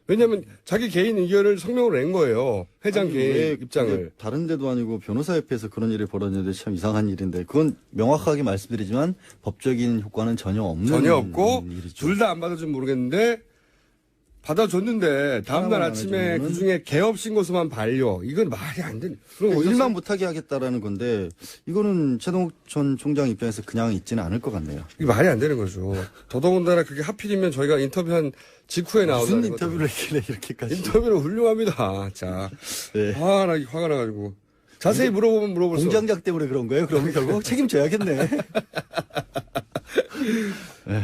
왜냐하면 자기 개인 의견을 성명으로 낸 거예요. 회장 아니, 개인 왜 입장을. 그게 다른 데도 아니고 변호사협회에서 그런 일이 벌어졌는데 참 이상한 일인데 그건 명확하게 말씀드리지만 법적인 효과는 전혀 없는 전혀 없고 일이죠. 둘 다 안 받아주면 모르겠는데 받아줬는데 다음날 하나만 아침에 안 해주면은- 그중에 개업 신고서만 반려. 이건 말이 안 되네. 그럼 뭐 어디서 일만 못하게 하겠다라는 건데 이거는 최동욱 전 총장 입장에서 그냥 있지는 않을 것 같네요. 이게 말이 안 되는 거죠. 더더군다나 그게 하필이면 저희가 인터뷰한 직후에 나오는 무슨 인터뷰를 했길래 이렇게까지. 인터뷰는 훌륭합니다. 자, 네. 화가 나가지고 자세히 물어보면 물어볼수록 공장장 때문에 그런 거예요? 그러면 결국 책임져야겠네.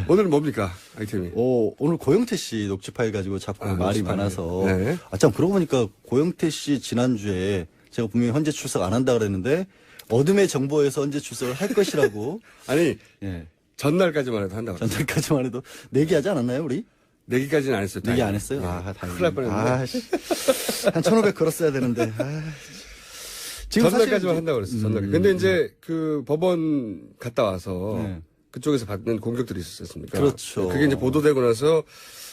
오늘 뭡니까 아이템이? 오늘 고영태 씨 녹취 파일 가지고 자꾸 말이 녹취 파일. 많아서. 네. 참, 그러고 보니까 고영태 씨 지난주에 제가 분명히 헌재 출석 안 한다 그랬는데 어둠의 정보에서 헌재 출석을 할 것이라고. 아니 예. 전날까지만 해도 한다고. 전날까지만 해도 내기하지 않았나요, 우리? 내기까지는 안 했어요. 내기 안 다행히. 했어요? 네. 아, 다행이네. 큰일 날 뻔했는데. 아, 씨. 한 1,500 걸었어야 되는데. 아. 지금 전날까지만 사실 한다고 그랬어요. 전날. 근데 이제 그 법원 갔다 와서 네. 그쪽에서 받는 공격들이 있었습니까? 그렇죠. 그게 이제 보도되고 나서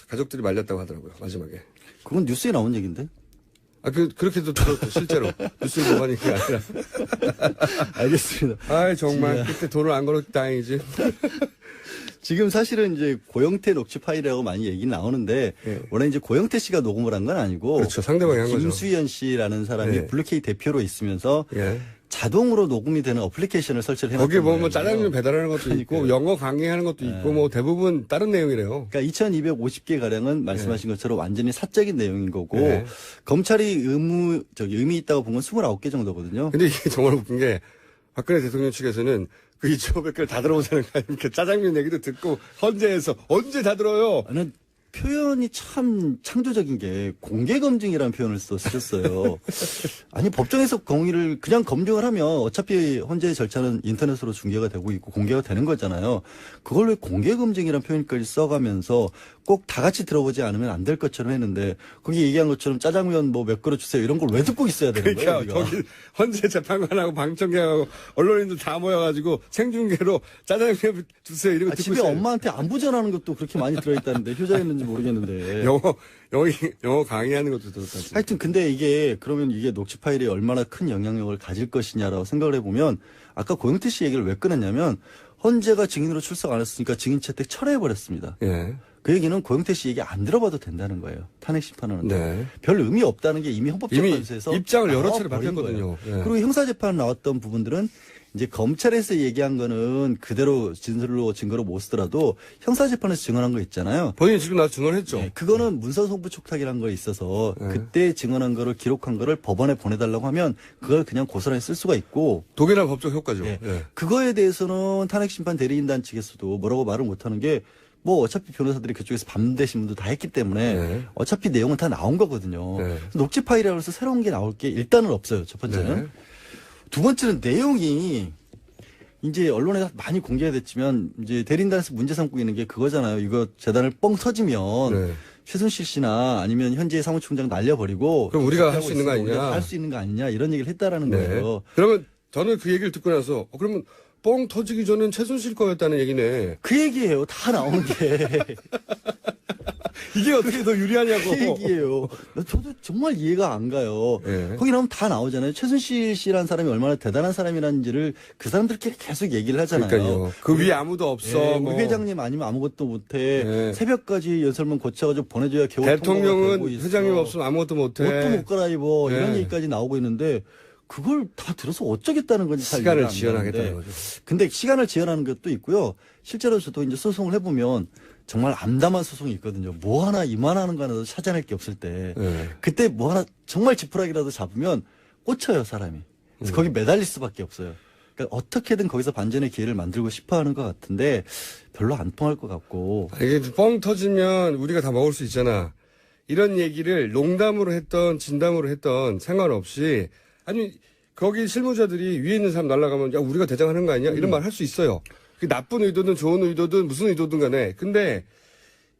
가족들이 말렸다고 하더라고요. 마지막에. 그건 뉴스에 나온 얘기인데. 그렇게도 들었죠. 실제로. 뉴스를 보고 하는 게 아니라. 알겠습니다. 아이, 정말. 그때 돈을 안 걸었기 다행이지. 지금 사실은 이제 고영태 녹취 파일이라고 많이 얘기 나오는데 예. 원래 이제 고영태 씨가 녹음을 한 건 아니고 그렇죠. 상대방이 한 거죠. 김수현 씨라는 사람이 예. 블루케이 대표로 있으면서 예. 자동으로 녹음이 되는 어플리케이션을 설치를 해놨던 거기에 보면 거예요. 짜장면 배달하는 것도 있고, 그러니까요. 영어 강의하는 것도 있고, 뭐 대부분 다른 내용이래요. 그러니까 2,250개 가량은 말씀하신 것처럼 완전히 사적인 내용인 거고 예. 검찰이 의미 있다고 본 건 29개 정도거든요. 근데 이게 정말 웃긴 게, 박근혜 대통령 측에서는 그 2,500개를 다 들어보자는 거 아닙니까? 짜장면 얘기도 듣고, 헌재에서 언제 다 들어요? 저는 표현이 참 창조적인 게 공개검증이라는 표현을 쓰셨어요. 아니 법정에서 공의를 그냥 검증을 하면 어차피 헌재의 절차는 인터넷으로 중계가 되고 있고 공개가 되는 거잖아요. 그걸 왜 공개검증이라는 표현까지 써가면서 꼭 다 같이 들어보지 않으면 안 될 것처럼 했는데 거기 얘기한 것처럼 짜장면 뭐 몇 그릇 주세요 이런 걸 왜 듣고 있어야 되는 거예요? 그러니까 우리가? 거기 헌재 재판관하고 방청객하고 언론인들 다 모여가지고 생중계로 짜장면 주세요 이러고 듣고 집에 있어요. 엄마한테 안부 전하는 것도 그렇게 많이 들어있다는데 효자였는지 들었는지 모르겠는데. 영어 강의하는 것도 들었다. 하여튼 근데 이게 그러면 이게 녹취 파일이 얼마나 큰 영향력을 가질 것이냐라고 생각을 해보면 아까 고영태 씨 얘기를 왜 꺼냈냐면 헌재가 증인으로 출석 안 했으니까 증인 채택 철회해버렸습니다. 예. 그 얘기는 고영태 씨 얘기 안 들어봐도 된다는 거예요. 탄핵 심판하는데. 네. 별 의미 없다는 게 이미 헌법재판소에서 입장을 여러 차례 나와버린 바뀌었거든요. 거예요. 예. 그리고 형사재판 나왔던 부분들은 이제 검찰에서 얘기한 거는 그대로 진술로 증거로 못 쓰더라도 형사재판에서 증언한 거 있잖아요. 본인이 지금 나 증언했죠. 네, 그거는 문서송부 촉탁이라는 거 있어서 네. 그때 증언한 거를 기록한 거를 법원에 보내달라고 하면 그걸 그냥 고스란히 쓸 수가 있고 독일한 법적 효과죠. 예. 예. 그거에 대해서는 탄핵심판 대리인단 측에서도 뭐라고 말을 못하는 게 뭐 어차피 변호사들이 그쪽에서 반대신 분도 다 했기 때문에 네. 어차피 내용은 다 나온 거거든요. 네. 녹취 파일이라고 해서 새로운 게 나올 게 일단은 없어요. 첫 번째는. 네. 두 번째는 내용이 이제 언론에 많이 공개가 됐지만 이제 대리인단에서 문제 삼고 있는 게 그거잖아요. 이거 재단을 뻥 터지면 네. 최순실 씨나 아니면 현재 사무총장 날려버리고 그럼 우리가 할 수 있는 거 아니냐? 할 수 있는 거 아니냐 이런 얘기를 했다라는 네. 거예요. 그러면 저는 그 얘기를 듣고 나서 그러면 뻥 터지기 전엔 최순실 거였다는 얘기네. 그 얘기예요. 다 나온 게. 이게 어떻게 더 유리하냐고. 그 얘기예요. 저도 정말 이해가 안 가요. 예. 거기 나오면 다 나오잖아요. 최순실 씨라는 사람이 얼마나 대단한 사람이라는지를 그 사람들끼리 계속 얘기를 하잖아요. 그러니까요. 그 위에 아무도 없어. 예, 뭐. 우리 회장님 아니면 아무것도 못해. 예. 새벽까지 연설문 고쳐가지고 보내줘야 겨우 통과가 되고 대통령은 있어. 회장님 없으면 아무것도 못해. 옷도 못 갈아입어. 예. 이런 얘기까지 나오고 있는데 그걸 다 들어서 어쩌겠다는 건지 잘 시간을 이해가 안 지연하겠다는 가는데. 거죠. 근데 시간을 지연하는 것도 있고요. 실제로 저도 이제 소송을 해보면 정말 암담한 소송이 있거든요. 뭐 하나 이만하는 거 하나도 찾아낼 게 없을 때. 예. 그때 뭐 하나 정말 지푸라기라도 잡으면 꽂혀요, 사람이. 그래서 거기 매달릴 수밖에 없어요. 그러니까 어떻게든 거기서 반전의 기회를 만들고 싶어 하는 것 같은데 별로 안 통할 것 같고. 이게 뻥 터지면 우리가 다 먹을 수 있잖아. 이런 얘기를 농담으로 했던 진담으로 했던 상관없이 아니 거기 실무자들이 위에 있는 사람 날아가면 야 우리가 대장하는 거 아니야? 이런 말 할 수 있어요. 그 나쁜 의도든 좋은 의도든 무슨 의도든 간에. 근데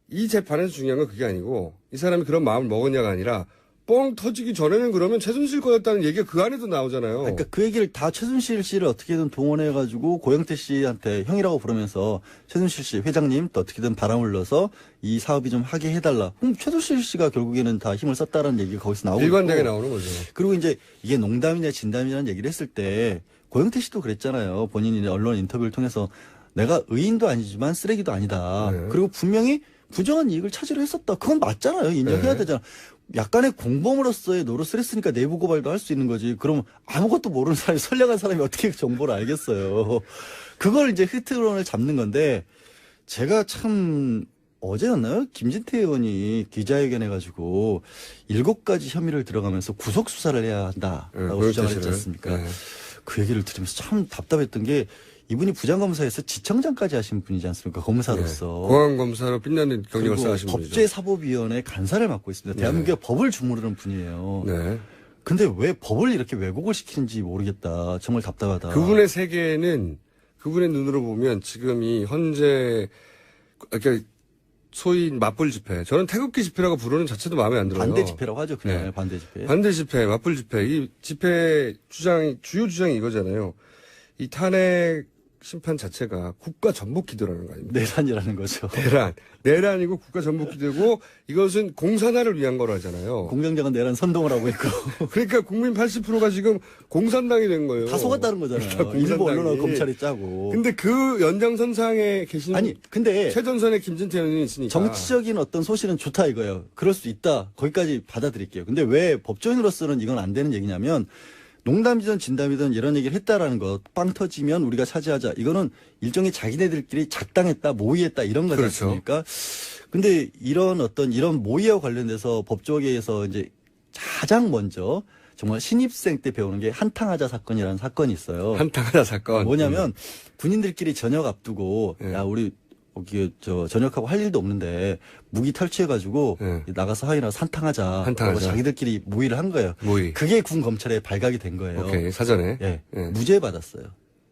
이 재판에서 중요한 건 그게 아니고 이 사람이 그런 마음을 먹었냐가 아니라 뻥 터지기 전에는 그러면 최순실 거였다는 얘기가 그 안에도 나오잖아요. 그러니까 그 얘기를 다 최순실 씨를 어떻게든 동원해가지고 고영태 씨한테 형이라고 부르면서 최순실 씨 회장님 또 어떻게든 바람을 넣어서 이 사업이 좀 하게 해달라. 그럼 최순실 씨가 결국에는 다 힘을 썼다라는 얘기가 거기서 나오고 일관되게 있고. 나오는 거죠. 그리고 이제 이게 농담이냐 진담이냐는 얘기를 했을 때 고영태 씨도 그랬잖아요. 본인이 언론 인터뷰를 통해서 내가 의인도 아니지만 쓰레기도 아니다. 네. 그리고 분명히 부정한 이익을 찾으려 했었다. 그건 맞잖아요. 인정해야 네. 되잖아. 약간의 공범으로서의 노릇을 했으니까 내부 고발도 할 수 있는 거지. 그럼 아무것도 모르는 사람이 선량한 사람이 어떻게 정보를 알겠어요. 그걸 이제 흐트론을 잡는 건데 제가 참 어제였나요? 김진태 의원이 기자회견 해가지고 7가지 혐의를 들어가면서 구속 수사를 해야 한다라고 주장을 했지 않습니까? 네. 그 얘기를 들으면서 참 답답했던 게 이분이 부장검사에서 지청장까지 하신 분이지 않습니까? 검사로서. 공안검사로 빛나는 경력을 그리고 쌓으신 분이죠. 법제사법위원회 간사를 맡고 있습니다. 대한민국의 법을 주무르는 분이에요. 네. 근데 왜 법을 이렇게 왜곡을 시키는지 모르겠다. 정말 답답하다. 그분의 세계는 그분의 눈으로 보면 지금 이 현재 그러니까 소위 맞불 집회. 저는 태극기 집회라고 부르는 자체도 마음에 안 들어요. 반대 집회라고 하죠. 그냥 네. 반대 집회. 반대 집회, 맞불 집회. 이 집회 주요 주장이 이거잖아요. 이 탄핵 심판 자체가 국가 전복 기도라는 거 아닙니까? 내란이라는 거죠. 내란이고 국가 전복 기도고 이것은 공산화를 위한 거라잖아요. 공명장은 내란 선동을 하고 있고. 그러니까 국민 80%가 지금 공산당이 된 거예요. 다 속았다는 거잖아요. 일부 언론하고 검찰이 짜고. 근데 그 연장선상에 계신 아니, 근데 최전선의 김진태 의원이 있으니까 정치적인 어떤 소신은 좋다 이거예요. 그럴 수 있다. 거기까지 받아들일게요. 근데 왜 법조인으로서는 이건 안 되는 얘기냐면 농담이든 진담이든 이런 얘기를 했다라는 것, 빵 터지면 우리가 차지하자. 이거는 일종의 자기네들끼리 작당했다, 모의했다 이런 거지 그렇죠. 않습니까? 근데 이런 모의와 관련돼서 법조계에서 이제 가장 먼저 정말 신입생 때 배우는 게 한탕하자 사건이라는 사건이 있어요. 한탕하자 사건. 뭐냐면 군인들끼리 저녁 앞두고 예. 야 우리 저녁하고 할 일도 없는데 무기 탈취해가지고 예. 나가서 하이나 산탕하자. 한탕하자. 자기들끼리 모의를 한 거예요. 모의. 그게 군 검찰에 발각이 된 거예요. 오케이 사전에. 예. 예. 무죄 받았어요.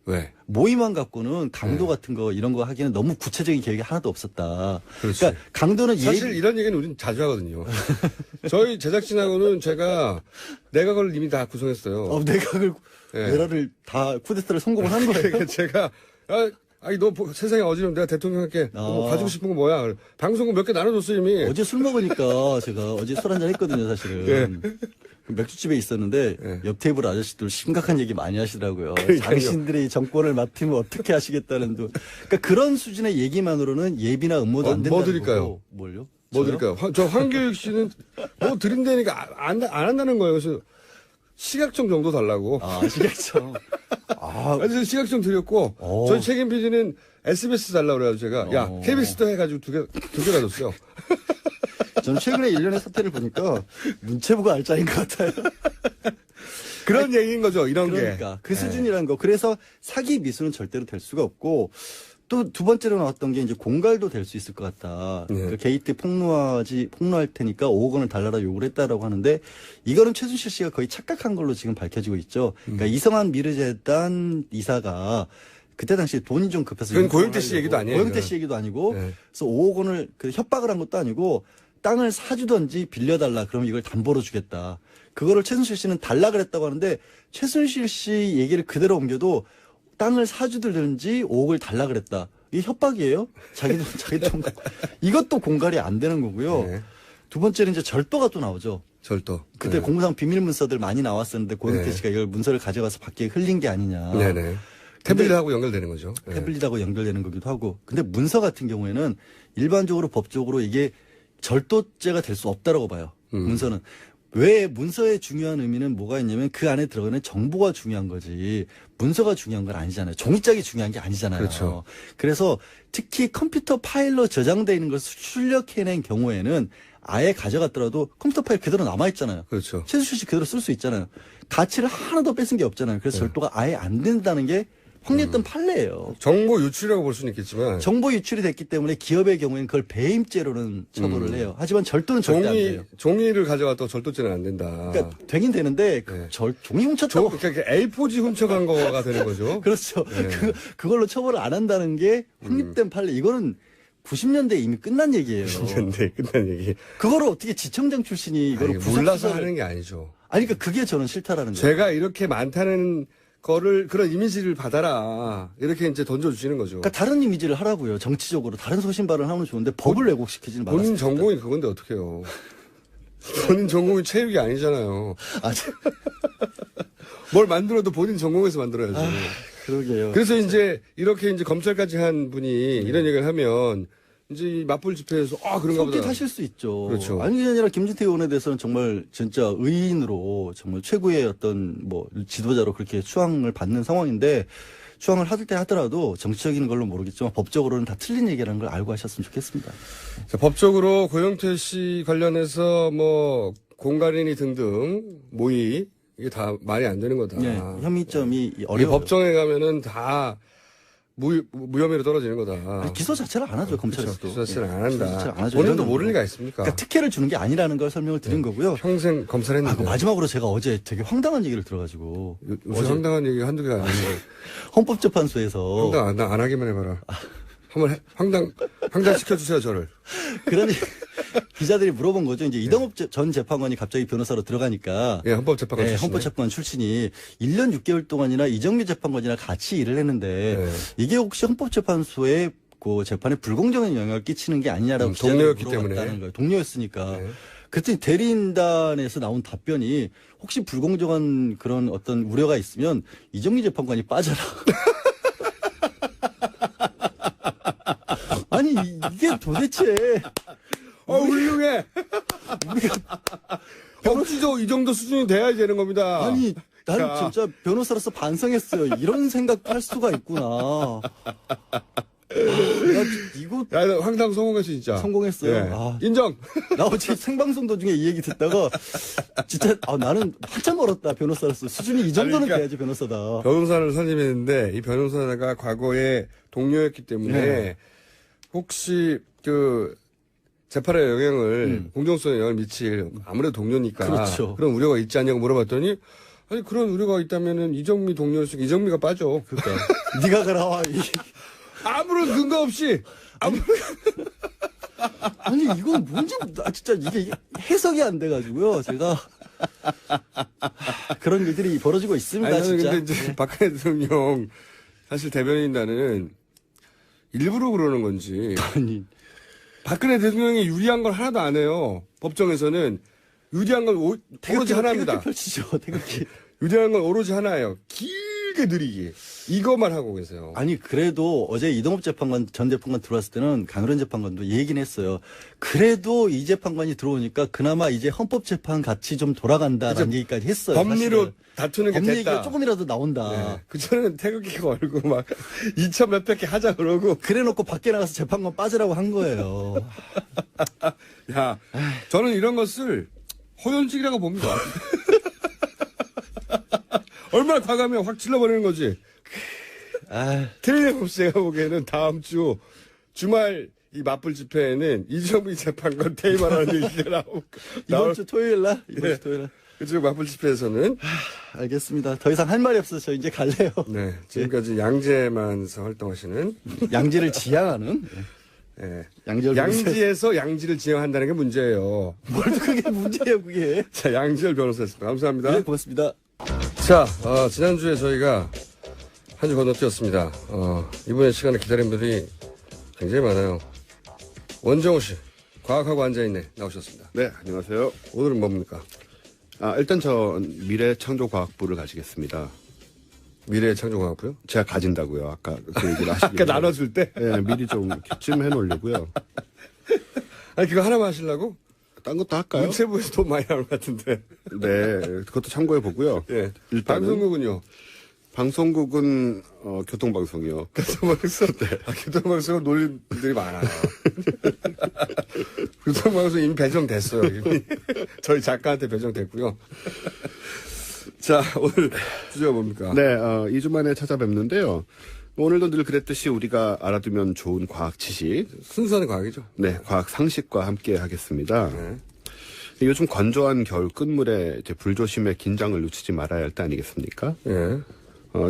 왜? 모의만 갖고는 강도 예. 같은 거 이런 거 하기는 너무 구체적인 계획이 하나도 없었다. 그렇지. 그러니까 강도는 사실 이런 얘기는 우리는 자주 하거든요. 저희 제작진하고는 제가 내각을 이미 다 구성했어요. 내각을 예. 내라를 다 쿠데타를 성공을 한 거예요. 그러니까 제가 아니, 너 세상에 어지러면 내가 대통령 할게. 뭐 아. 가지고 싶은 거 뭐야? 방송국 몇 개 나눠줬어, 이미. 어제 술 먹으니까 제가 어제 술 한잔 했거든요, 사실은. 그 맥주집에 있었는데 예. 옆 테이블 아저씨들 심각한 얘기 많이 하시더라고요. 그러니까요. 당신들이 정권을 맡으면 어떻게 하시겠다는 그러니까 그런 수준의 얘기만으로는 예비나 음모도 안 된다는 뭐 드릴까요? 거고. 뭘요? 뭐 저요? 드릴까요? 저 황교익 씨는 뭐 드린다니까 안 한다는 거예요. 그래서 시각청 정도 달라고. 아시겠죠? 아, 그래서 시각청 드렸고, 오. 저희 책임 PD는 SBS 달라고 그래가지고 제가, 야, KBS도 해가지고 두 개 가졌어요. 저는 최근에 일련의 사태를 보니까 문체부가 알짜인 것 같아요. 그런 얘기인 거죠, 이런 그러니까 게. 그 수준이라는 거. 그래서 사기 미수는 절대로 될 수가 없고 또 두 번째로 나왔던 게 이제 공갈도 될 수 있을 것 같다. 네. 그 게이트 폭로할 테니까 5억 원을 달라라 요구를 했다라고 하는데 이거는 최순실 씨가 거의 착각한 걸로 지금 밝혀지고 있죠. 그러니까 이성한 미르재단 이사가 그때 당시 돈이 좀 급해서 그건 고영태 씨 얘기도 아니에요, 고영태 그건. 씨 얘기도 아니고 네. 그래서 5억 원을 그 협박을 한 것도 아니고 땅을 사주던지 빌려달라. 그러면 이걸 담보로 주겠다. 그거를 최순실 씨는 달라 그랬다고 하는데 최순실 씨 얘기를 그대로 옮겨도 땅을 사주든지 5억을 달라 그랬다. 이게 협박이에요? 자기 돈. 이것도 공갈이 안 되는 거고요. 네. 두 번째는 이제 절도가 또 나오죠. 절도. 그때 네. 공무상 비밀 문서들 많이 나왔었는데 고영태 네. 씨가 이걸 문서를 가져가서 밖에 흘린 게 아니냐. 네네. 태블릿하고 연결되는 거죠. 네. 태블릿하고 연결되는 거기도 하고. 근데 문서 같은 경우에는 일반적으로 법적으로 이게 절도죄가 될 수 없다라고 봐요. 문서는. 왜 문서의 중요한 의미는 뭐가 있냐면 그 안에 들어가는 정보가 중요한 거지 문서가 중요한 건 아니잖아요. 종이짝이 중요한 게 아니잖아요. 그렇죠. 그래서 특히 컴퓨터 파일로 저장되어 있는 것을 출력해낸 경우에는 아예 가져갔더라도 컴퓨터 파일 그대로 남아있잖아요. 그렇죠. 최순실 씨 그대로 쓸 수 있잖아요. 가치를 하나도 뺏은 게 없잖아요. 그래서 절도가 아예 안 된다는 게 확립된 판례예요. 정보 유출이라고 볼 수는 있겠지만. 정보 유출이 됐기 때문에 기업의 경우에는 그걸 배임죄로는 처벌을 해요. 하지만 절도는 절대 안 돼요. 종이를 가져갔다고 절도죄는 안 된다. 그러니까 되긴 되는데 네. 종이 훔쳤다고 그러니까 A4지 훔쳐간 거가 되는 거죠. 그렇죠. 네. 그걸로 처벌을 안 한다는 게 확립된 판례. 이거는 90년대에 이미 끝난 얘기예요. 근데 끝난 얘기. 그거를 어떻게 지청장 출신이 이거를 아니, 몰라서 구속수사를- 하는 게 아니죠. 아니 그러니까 그게 저는 싫다라는 거예요. 제가 이렇게 많다는 거를 그런 이미지를 받아라 이렇게 이제 던져주시는 거죠. 그러니까 다른 이미지를 하라고요. 정치적으로 다른 소신발언을 하면 좋은데 법을 왜곡시키지는 말았어요. 본인 전공이 그건데 어떡해요. 본인 전공이 체육이 아니잖아요. 뭘 만들어도 본인 전공에서 만들어야죠. 그러게요. 그래서 이제 이렇게 이제 검찰까지 한 분이 이런 얘기를 하면 이제 이 맞불 집회에서 그런가 보다. 속짓하실 수 있죠. 그렇죠. 아니 그게 아니라 김진태 의원에 대해서는 정말 진짜 의인으로 정말 최고의 어떤 뭐 지도자로 그렇게 추앙을 받는 상황인데 추앙을 할 때 하더라도 정치적인 걸로 모르겠지만 법적으로는 다 틀린 얘기라는 걸 알고 하셨으면 좋겠습니다. 자, 법적으로 고영태 씨 관련해서 뭐 공갈인이 등등 모의 이게 다 말이 안 되는 거다. 네, 혐의점이 이게 어려워요. 법정에 가면은 다 무혐의로 떨어지는 거다. 아니, 기소 자체를 안 하죠 검찰에서도. 기소 자체를 안 기소 자체를 한다. 안 하죠. 본인도 이거는 모를 뭐. 리가 있습니까? 그러니까 특혜를 주는 게 아니라는 걸 설명을 드린 거고요. 평생 검사했는데. 그 마지막으로 제가 어제 되게 황당한 얘기를 들어가지고 요새 어제 황당한 얘기가 한두 개가 아니고 헌법재판소에서 황당 안 하기만 해봐라. 한번 황당 시켜주세요 저를. 그러니 기자들이 물어본 거죠. 이제 이동업 전 재판관이 갑자기 변호사로 들어가니까 예, 헌법재판관 출신이네. 헌법재판관 출신이 1년 6개월 동안이나 이정미 재판관이랑 같이 일을 했는데 네. 이게 혹시 헌법재판소의 그 재판에 불공정한 영향을 끼치는 게 아니냐라고 기자들이 동료였기 물어봤다는 때문에. 거예요. 동료였으니까. 네. 그랬더니 대리인단에서 나온 답변이 혹시 불공정한 그런 어떤 우려가 있으면 이정미 재판관이 빠져라. 아니 이게 도대체 훌륭해. 법치도 이 정도 수준이 돼야 되는 겁니다. 아니 나는 자. 진짜 변호사로서 반성했어요. 이런 생각도 할 수가 있구나. 나 이거 야, 나 황당 성공했어 진짜. 성공했어요. 예. 아. 인정. 나 어제 생방송 도중에 이 얘기 듣다가 진짜 나는 한참 멀었다 변호사로서 수준이 이 정도는 아니, 그러니까 돼야지 변호사다. 변호사를 선임했는데 이 변호사가 과거에 동료였기 때문에 네. 혹시 그 재판에 영향을 공정성에 영향을 미칠 아무래도 동료니까 그렇죠. 런 우려가 있지 않냐고 물어봤더니 아니 그런 우려가 있다면은 이정미 동료였으니까 이정미가 빠져. 그러니까 네가 가라. 아무런 근거 없이 아니 이건 뭔지 나 진짜 이게 해석이 안 돼가지고요. 제가 그런 일들이 벌어지고 있습니다. 아니, 저는 진짜. 근데 이제 박근혜 대통령 사실 대변인단은 일부러 그러는 건지. 아니, 박근혜 대통령이 유리한 걸 하나도 안 해요. 법정에서는 유리한 건 오로지 하나입니다. 태극기 펼치죠. 태극기. 유리한 건 오로지 하나예요. 길게 느리기. 이것만 하고 계세요. 아니 그래도 어제 이동업 재판관 전 재판관 들어왔을 때는 강은원 재판관도 얘기는 했어요. 그래도 이 재판관이 들어오니까 그나마 이제 헌법재판 같이 좀 돌아간다라는 얘기까지 했어요. 법리로 사실은. 다투는 게 법리 됐다. 얘기가 조금이라도 나온다. 네. 그전에는 태극기 걸고 막 2천 몇백 개 하자 그러고. 그래놓고 밖에 나가서 재판관 빠지라고 한 거예요. 야, 저는 이런 것을 호연직이라고 봅니다. 얼마나 과감하면 확 질러버리는 거지. 아, 틀림없이 제가 보기에는 다음 주 주말 이 맞불 집회에는 이정미 재판관 퇴임하라는 얘기가 이번 주 토요일 날? 이번 예. 주 토요일 날. 그쪽 맞불 집회에서는 알겠습니다. 더 이상 할 말이 없어서 저 이제 갈래요. 네, 지금까지 양재만서 활동하시는 양지를 지향하는 예, 양지열 양지에서 양지를 지향한다는 게 문제예요. 뭘 그게 문제예요, 그게. 자, 양지열 변호사였습니다. 감사합니다. 네, 고맙습니다. 자, 지난주에 저희가 한 주 건너뛰었습니다. 이번에 시간을 기다린 분들이 굉장히 많아요. 원정호 씨, 과학하고 앉아있네, 나오셨습니다. 네, 안녕하세요. 오늘은 뭡니까? 일단 전 미래창조과학부를 가지겠습니다. 미래창조과학부요? 제가 가진다고요. 아까 그 얘기를 하시길래. 아까 나눠줄 때? 네, 미리 좀 기쯤 해놓으려고요. 아니, 그거 하나만 하시려고? 딴 것도 할까요? 문체부에서 돈 많이 나올 것 같은데. 네, 그것도 참고해 보고요. 예. 일단은 방송국은요? 방송국은 교통방송이요. 교통방송? 네. 교통방송은 놀린 분들이 많아요. 교통방송 이미 배정됐어요. 이미. 저희 작가한테 배정됐고요. 자, 오늘 주제가 뭡니까? 네, 2주 만에 찾아뵙는데요. 오늘도 늘 그랬듯이 우리가 알아두면 좋은 과학 지식, 순수한 과학이죠. 네, 과학 상식과 함께 하겠습니다. 네. 요즘 건조한 겨울 끝물에 이제 불조심에 긴장을 늦추지 말아야 할 때 아니겠습니까? 예.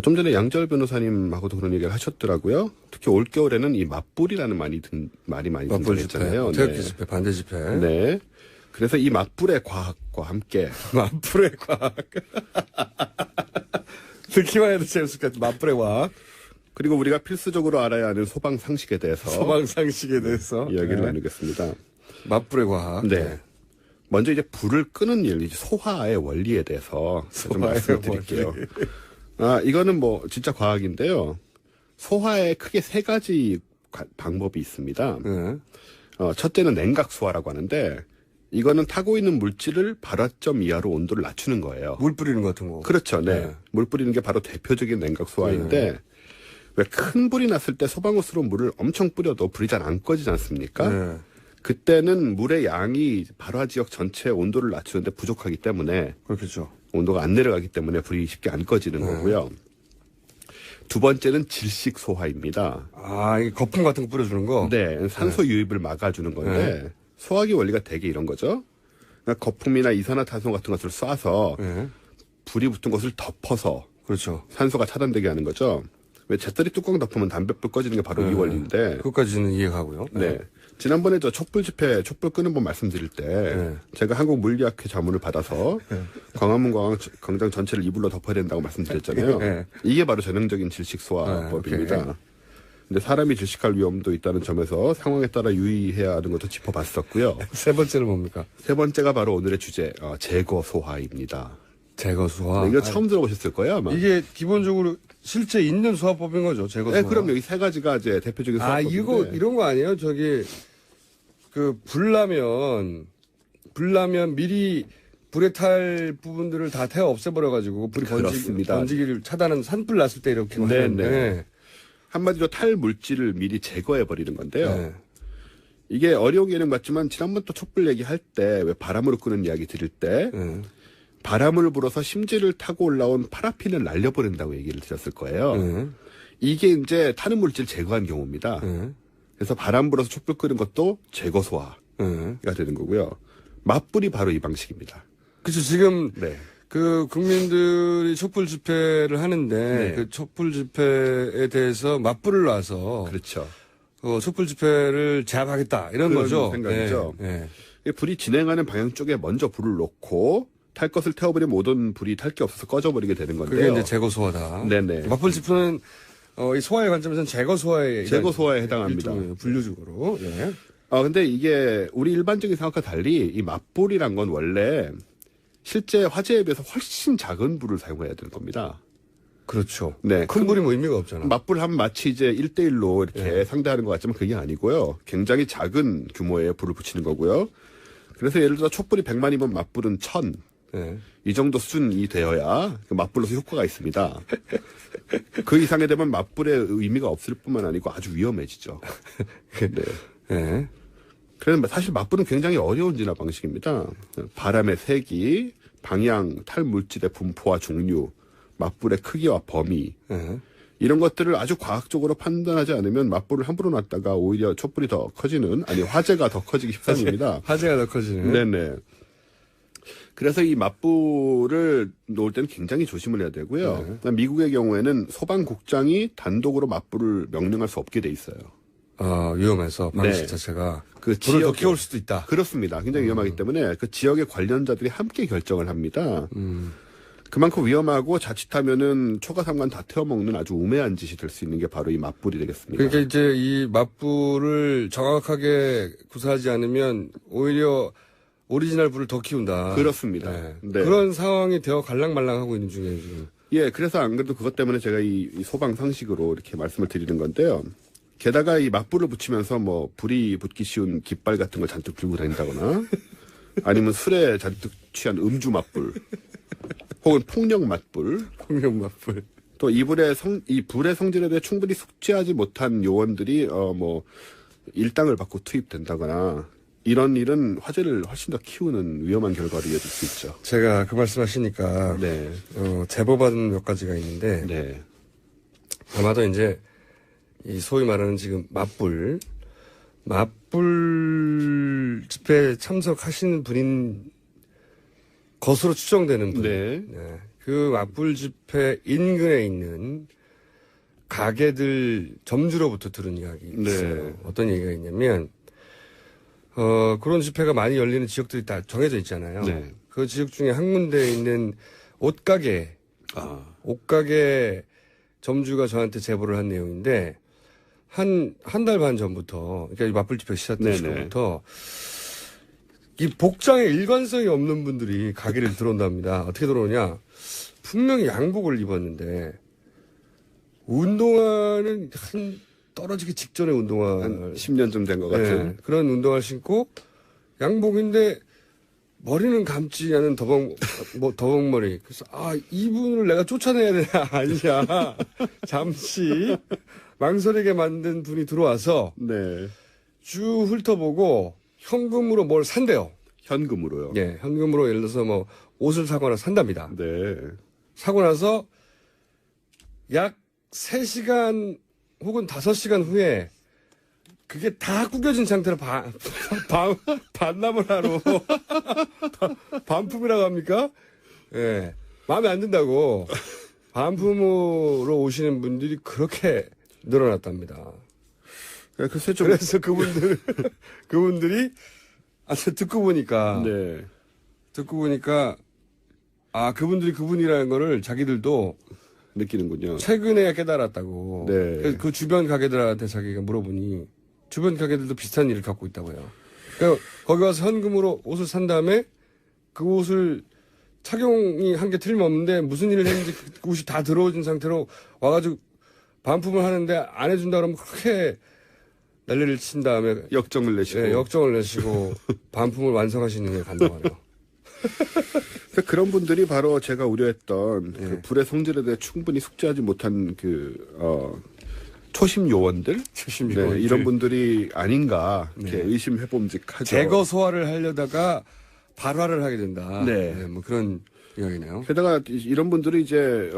좀 전에 양절 변호사님하고도 그런 얘기를 하셨더라고요. 특히 올겨울에는 이 맞불이라는 말이 많이 맞불 집회, 등장했잖아요. 태극기 집회, 반대 집회. 네. 그래서 이 맞불의 과학과 함께 맞불의 과학. 듣기만 해도 재밌을 것 같아. 맞불의 과학. 그리고 우리가 필수적으로 알아야 하는 소방 상식에 대해서 소방상식에 대해서. 이야기를 네. 나누겠습니다. 맞불의 과학. 네. 먼저 이제 불을 끄는 일, 이제 소화의 원리에 대해서 좀 소화의 말씀드릴게요. 이거는 뭐 진짜 과학인데요. 소화에 크게 세 가지 방법이 있습니다. 네. 첫째는 냉각 소화라고 하는데 이거는 타고 있는 물질을 발화점 이하로 온도를 낮추는 거예요. 물 뿌리는 것 같은 거. 그렇죠. 네. 네. 물 뿌리는 게 바로 대표적인 냉각 소화인데 왜 큰 불이 났을 때 소방호스로 물을 엄청 뿌려도 불이 잘 안 꺼지지 않습니까? 네. 그때는 물의 양이 발화 지역 전체 온도를 낮추는데 부족하기 때문에 그렇겠죠. 온도가 안 내려가기 때문에 불이 쉽게 안 꺼지는 거고요. 두 번째는 질식 소화입니다. 이게 거품 같은 거 뿌려주는 거? 네, 산소 유입을 막아주는 건데 소화기 원리가 되게 이런 거죠. 그러니까 거품이나 이산화탄소 같은 것을 쏴서 네. 불이 붙은 것을 덮어서 그렇죠. 산소가 차단되게 하는 거죠. 왜 잿더리 뚜껑 덮으면 담뱃불 꺼지는 게 바로 이 원리인데. 그것까지는 이해가고요. 네. 지난번에 저 촛불 집회, 촛불 끄는 법 말씀드릴 때 제가 한국물리학회 자문을 받아서 광화문 광장 전체를 이불로 덮어야 된다고 말씀드렸잖아요. 네. 이게 바로 전형적인 질식소화법입니다. 근데 사람이 질식할 위험도 있다는 점에서 상황에 따라 유의해야 하는 것도 짚어봤었고요. 세 번째는 뭡니까? 세 번째가 바로 오늘의 주제, 제거 소화입니다. 제거 소화. 이거 처음 들어보셨을 거예요, 아마. 이게 기본적으로 실제 있는 소화법인 거죠, 제거 소화. 네, 그럼요. 이 세 가지가 이제 대표적인 소화법인데. 이런 거 아니에요? 불나면 미리 불에 탈 부분들을 다 태워 없애버려가지고 불이 그렇습니다. 번지기를 차단하는 산불 났을 때 이렇게 네, 하는데. 네. 한마디로 탈 물질을 미리 제거해버리는 건데요. 네. 이게 어려운 예는 맞지만 지난번 또 촛불 얘기할 때 왜 바람으로 끄는 이야기 드릴 때 바람을 불어서 심지를 타고 올라온 파라핀을 날려버린다고 얘기를 드렸을 거예요. 이게 이제 타는 물질 제거한 경우입니다. 그래서 바람 불어서 촛불 끄는 것도 제거 소화가 되는 거고요. 맞불이 바로 이 방식입니다. 그렇죠. 지금 네. 그 국민들이 촛불 집회를 하는데 네. 그 촛불 집회에 대해서 맞불을 놔서 그렇죠. 촛불 집회를 제압하겠다 이런 그런 거죠. 생각이죠. 네. 불이 진행하는 방향 쪽에 먼저 불을 놓고 탈 것을 태워버리면 모든 불이 탈 게 없어서 꺼져버리게 되는 건데요. 그게 이제 제거 소화다. 네네. 맞불 집회는 이 소화의 관점에서는 제거 소화에 해당합니다. 일종의 분류적으로. 예. 근데 이게 우리 일반적인 생각과 달리 이 맞불이란 건 원래 실제 화재에 비해서 훨씬 작은 불을 사용해야 되는 겁니다. 그렇죠. 네. 큰 불이 뭐 의미가 없잖아. 맞불 하면 마치 이제 1대1로 이렇게 상대하는 것 같지만 그게 아니고요. 굉장히 작은 규모의 불을 붙이는 거고요. 그래서 예를 들어 촛불이 100만이면 맞불은 1000. 네. 이 정도 수준이 되어야 그 맞불로서 효과가 있습니다. 그 이상이 되면 맞불의 의미가 없을 뿐만 아니고 아주 위험해지죠. 네. 네. 그래서 사실 맞불은 굉장히 어려운 진화 방식입니다. 바람의 세기, 방향, 탈물질의 분포와 종류, 맞불의 크기와 범위 네. 이런 것들을 아주 과학적으로 판단하지 않으면 맞불을 함부로 놨다가 오히려 촛불이 더 커지는 화재가 더 커지기 십상입니다. 화재가 더 커지는. 네네. 그래서 이 맞불을 놓을 때는 굉장히 조심을 해야 되고요. 미국의 경우에는 소방국장이 단독으로 맞불을 명령할 수 없게 돼 있어요. 위험해서 방식 네. 자체가 그 불을 더 지역에- 키울 수도 있다. 그렇습니다. 굉장히 위험하기 때문에 그 지역의 관련자들이 함께 결정을 합니다. 그만큼 위험하고 자칫하면은 초가삼간 다 태워먹는 아주 우매한 짓이 될 수 있는 게 바로 이 맞불이 되겠습니다. 그러니까 이제 이 맞불을 정확하게 구사하지 않으면 오히려 오리지널 불을 더 키운다. 그렇습니다. 네. 네. 그런 상황이 되어 갈랑말랑하고 있는 중이에요, 지금. 예, 그래서 안 그래도 그것 때문에 제가 이 소방 상식으로 이렇게 말씀을 드리는 건데요. 게다가 이 맞불을 붙이면서 뭐 불이 붙기 쉬운 깃발 같은 걸 잔뜩 들고 다닌다거나 아니면 술에 잔뜩 취한 음주 맞불 혹은 폭력 맞불 폭력 맞불. 또 이 불의 성질에 대해 충분히 숙지하지 못한 요원들이 일당을 받고 투입된다거나 이런 일은 화재를 훨씬 더 키우는 위험한 결과로 이어질 수 있죠. 제가 그 말씀 하시니까, 네. 제보받은 몇 가지가 있는데, 네. 아마도 이제, 이 소위 말하는 지금 맞불 집회에 참석하시는 분인 것으로 추정되는 분. 네. 네. 그 맞불 집회 인근에 있는 가게들 점주로부터 들은 이야기 있어요. 네. 어떤 얘기가 있냐면, 그런 집회가 많이 열리는 지역들이 다 정해져 있잖아요. 네. 그 지역 중에 한 군데에 있는 옷가게 점주가 저한테 제보를 한 내용인데, 한 달 반 전부터, 그러니까 이 맞불 집회 시작된 네네. 시간부터, 이 복장에 일관성이 없는 분들이 가게를 들어온답니다. 어떻게 들어오냐? 분명히 양복을 입었는데, 운동화는 떨어지기 직전에 운동화를. 한 10년쯤 된 것 같은. 네, 그런 운동화를 신고, 양복인데, 머리는 감지 않은 더벅머리. 그래서, 이분을 내가 쫓아내야 되나, 아니냐. 잠시 망설이게 만든 분이 들어와서 네. 쭉 훑어보고 현금으로 뭘 산대요. 현금으로요. 예, 현금으로 예를 들어서 뭐 옷을 사거나 산답니다. 네. 사고 나서 약 3시간 혹은 5시간 후에 그게 다 구겨진 상태로 반납을 하러 반품이라고 합니까? 예. 마음에 안 든다고 반품으로 오시는 분들이 그렇게 늘어났답니다. 글쎄 좀. 그래서 그분들이 듣고 보니까 네. 그분들이 그분이라는 거를 자기들도 느끼는군요. 최근에 깨달았다고. 네. 그래서 그 주변 가게들한테 자기가 물어보니 주변 가게들도 비슷한 일을 겪고 있다고요. 그러니까 거기 와서 현금으로 옷을 산 다음에 그 옷을 착용이 한 게 틀림없는데 무슨 일을 했는지 그 옷이 다 들어오진 상태로 와가지고 반품을 하는데 안 해준다 그러면 그렇게 난리를 친 다음에 역정을 내시고. 네, 역정을 내시고 반품을 완성하시는 게 간다고 하네요. 그런 분들이 바로 제가 우려했던 그 불의 성질에 대해 충분히 숙지하지 못한 초심 요원들? 초심 네, 요원들. 이런 분들이 아닌가 이렇게 의심해봄직하죠. 제거 소화를 하려다가 발화를 하게 된다. 네. 뭐 그런 이야기네요. 게다가 이런 분들이 이제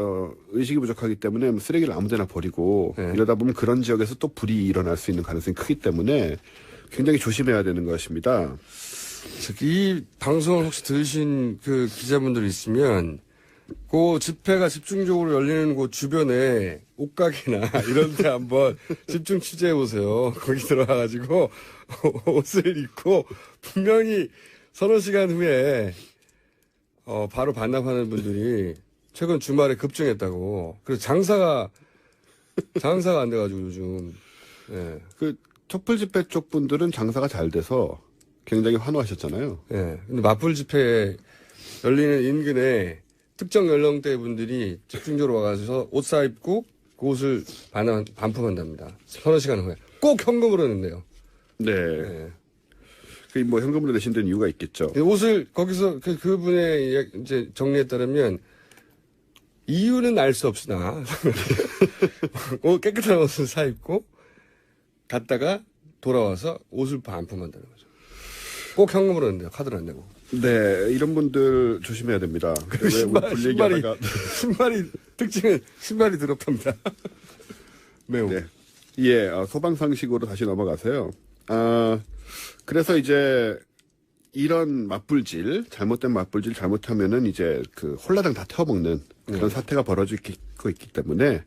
의식이 부족하기 때문에 쓰레기를 아무데나 버리고 네. 이러다 보면 그런 지역에서 또 불이 일어날 수 있는 가능성이 크기 때문에 굉장히 조심해야 되는 것입니다. 이 방송을 혹시 들으신 그 기자분들이 있으면 그 집회가 집중적으로 열리는 곳 주변에 옷가게나 이런 데 한번 집중 취재해 보세요. 거기 들어가가지고 옷을 입고 분명히 서너 시간 후에 바로 반납하는 분들이 최근 주말에 급증했다고. 그래서 장사가 장사가 안 돼가지고 요즘. 예. 그 촛불 집회 쪽 분들은 장사가 잘 돼서 굉장히 환호하셨잖아요. 예. 근데 맞불 집회 열리는 인근에 특정 연령대 분들이 집중적으로 와가서 옷 사입고 그 옷을 반품한답니다. 서너 시간 후에. 꼭 현금으로 낸대요. 네. 예. 그 뭐 현금으로 내신 데는 이유가 있겠죠. 옷을 거기서 그분의 이제 정리에 따르면 이유는 알 수 없으나 깨끗한 옷을 사입고 갔다가 돌아와서 옷을 반품한다는 거죠. 꼭 현금으로 낸대요. 카드를 안 내고. 네, 이런 분들 조심해야 됩니다. 그리고 신발이 특징은 신발이 더럽답니다. 매우. 네. 예, 소방상식으로 다시 넘어가세요. 그래서 이제 이런 잘못된 맞불질 잘못하면은 이제 그 홀라당 다 태워먹는 그런 사태가 벌어지고 있기 때문에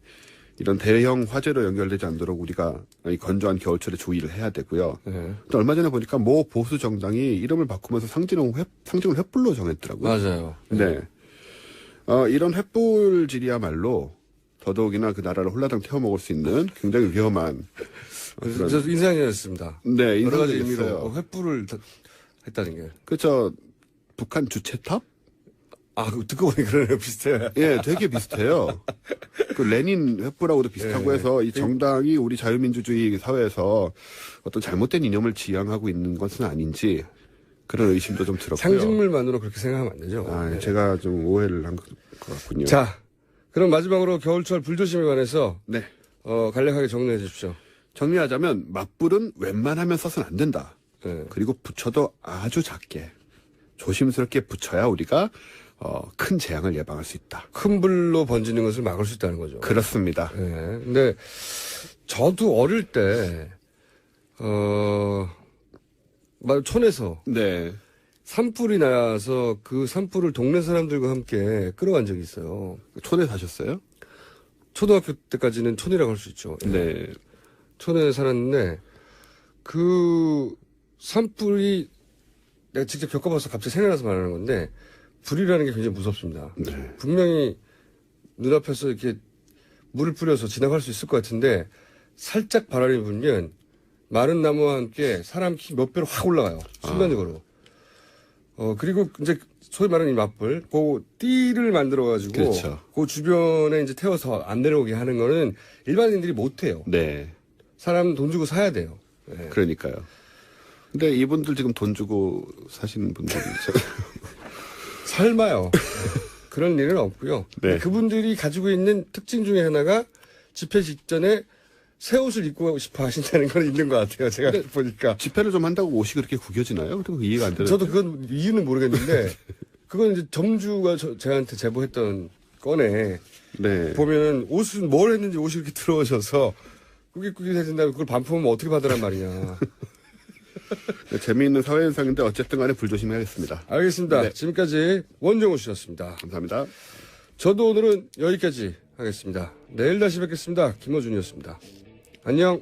이런 대형 화재로 연결되지 않도록 우리가 이 건조한 겨울철에 주의를 해야 되고요. 네. 또 얼마 전에 보니까 모 보수 정당이 이름을 바꾸면서 상징을 횃불로 정했더라고요. 맞아요. 네. 이런 횃불질이야말로 더더욱이나 그 나라를 홀라당 태워먹을 수 있는 굉장히 위험한 그래서 저도 인상이었습니다. 네, 여러 가지 인상적이었어요. 의미로 횃불을 했다는 게. 그렇죠. 북한 주체탑? 그거 듣고 보니 그러네요. 비슷해요. 예, 되게 비슷해요. 그 레닌 횃불하고도 비슷하고 예. 해서 이 정당이 우리 자유민주주의 사회에서 어떤 잘못된 이념을 지향하고 있는 것은 아닌지 그런 의심도 좀 들었고요. 상징물만으로 그렇게 생각하면 안 되죠. 네. 제가 좀 오해를 한 것 같군요. 자, 그럼 마지막으로 겨울철 불조심에 관해서 네. 간략하게 정리해 주십시오. 정리하자면 맞불은 웬만하면 써서는 안 된다. 네. 그리고 붙여도 아주 작게 조심스럽게 붙여야 우리가 큰 재앙을 예방할 수 있다. 큰 불로 번지는 것을 막을 수 있다는 거죠. 그렇습니다. 네. 근데 저도 어릴 때 촌에서 네. 산불이 나서 그 산불을 동네 사람들과 함께 끌어간 적이 있어요. 촌에 사셨어요? 초등학교 때까지는 촌이라고 할 수 있죠. 네. 촌에 살았는데 그 산불이 내가 직접 겪어봐서 갑자기 생각나서 말하는 건데 불이라는 게 굉장히 무섭습니다. 네. 분명히 눈앞에서 이렇게 물을 뿌려서 지나갈 수 있을 것 같은데 살짝 바람이 불면 마른 나무와 함께 사람 키 몇 배로 확 올라가요. 순간적으로. 그리고 이제 소위 말하는 이 맞불, 그 띠를 만들어가지고 그렇죠. 그 주변에 이제 태워서 안 내려오게 하는 거는 일반인들이 못 해요. 네. 사람 돈 주고 사야 돼요. 네. 그러니까요. 근데 이분들 지금 돈 주고 사시는 분들이 설마요. 그런 일은 없고요. 네. 그분들이 가지고 있는 특징 중에 하나가 집회 직전에 새 옷을 입고 싶어 하신다는 건 있는 것 같아요. 제가 보니까. 집회를 좀 한다고 옷이 그렇게 구겨지나요? 그리고 이해가 안 되는. 저도 그건 이유는 모르겠는데 그건 이제 점주가 저한테 제보했던 건에 네. 보면은 옷은 뭘 했는지 옷이 이렇게 들어오셔서 꾸깃꾸깃 해진다면 그걸 반품하면 어떻게 받으란 말이냐. 네, 재미있는 사회 현상인데 어쨌든 간에 불조심해야겠습니다. 알겠습니다. 네. 지금까지 원정우 씨였습니다. 감사합니다. 저도 오늘은 여기까지 하겠습니다. 내일 다시 뵙겠습니다. 김어준이었습니다. 안녕.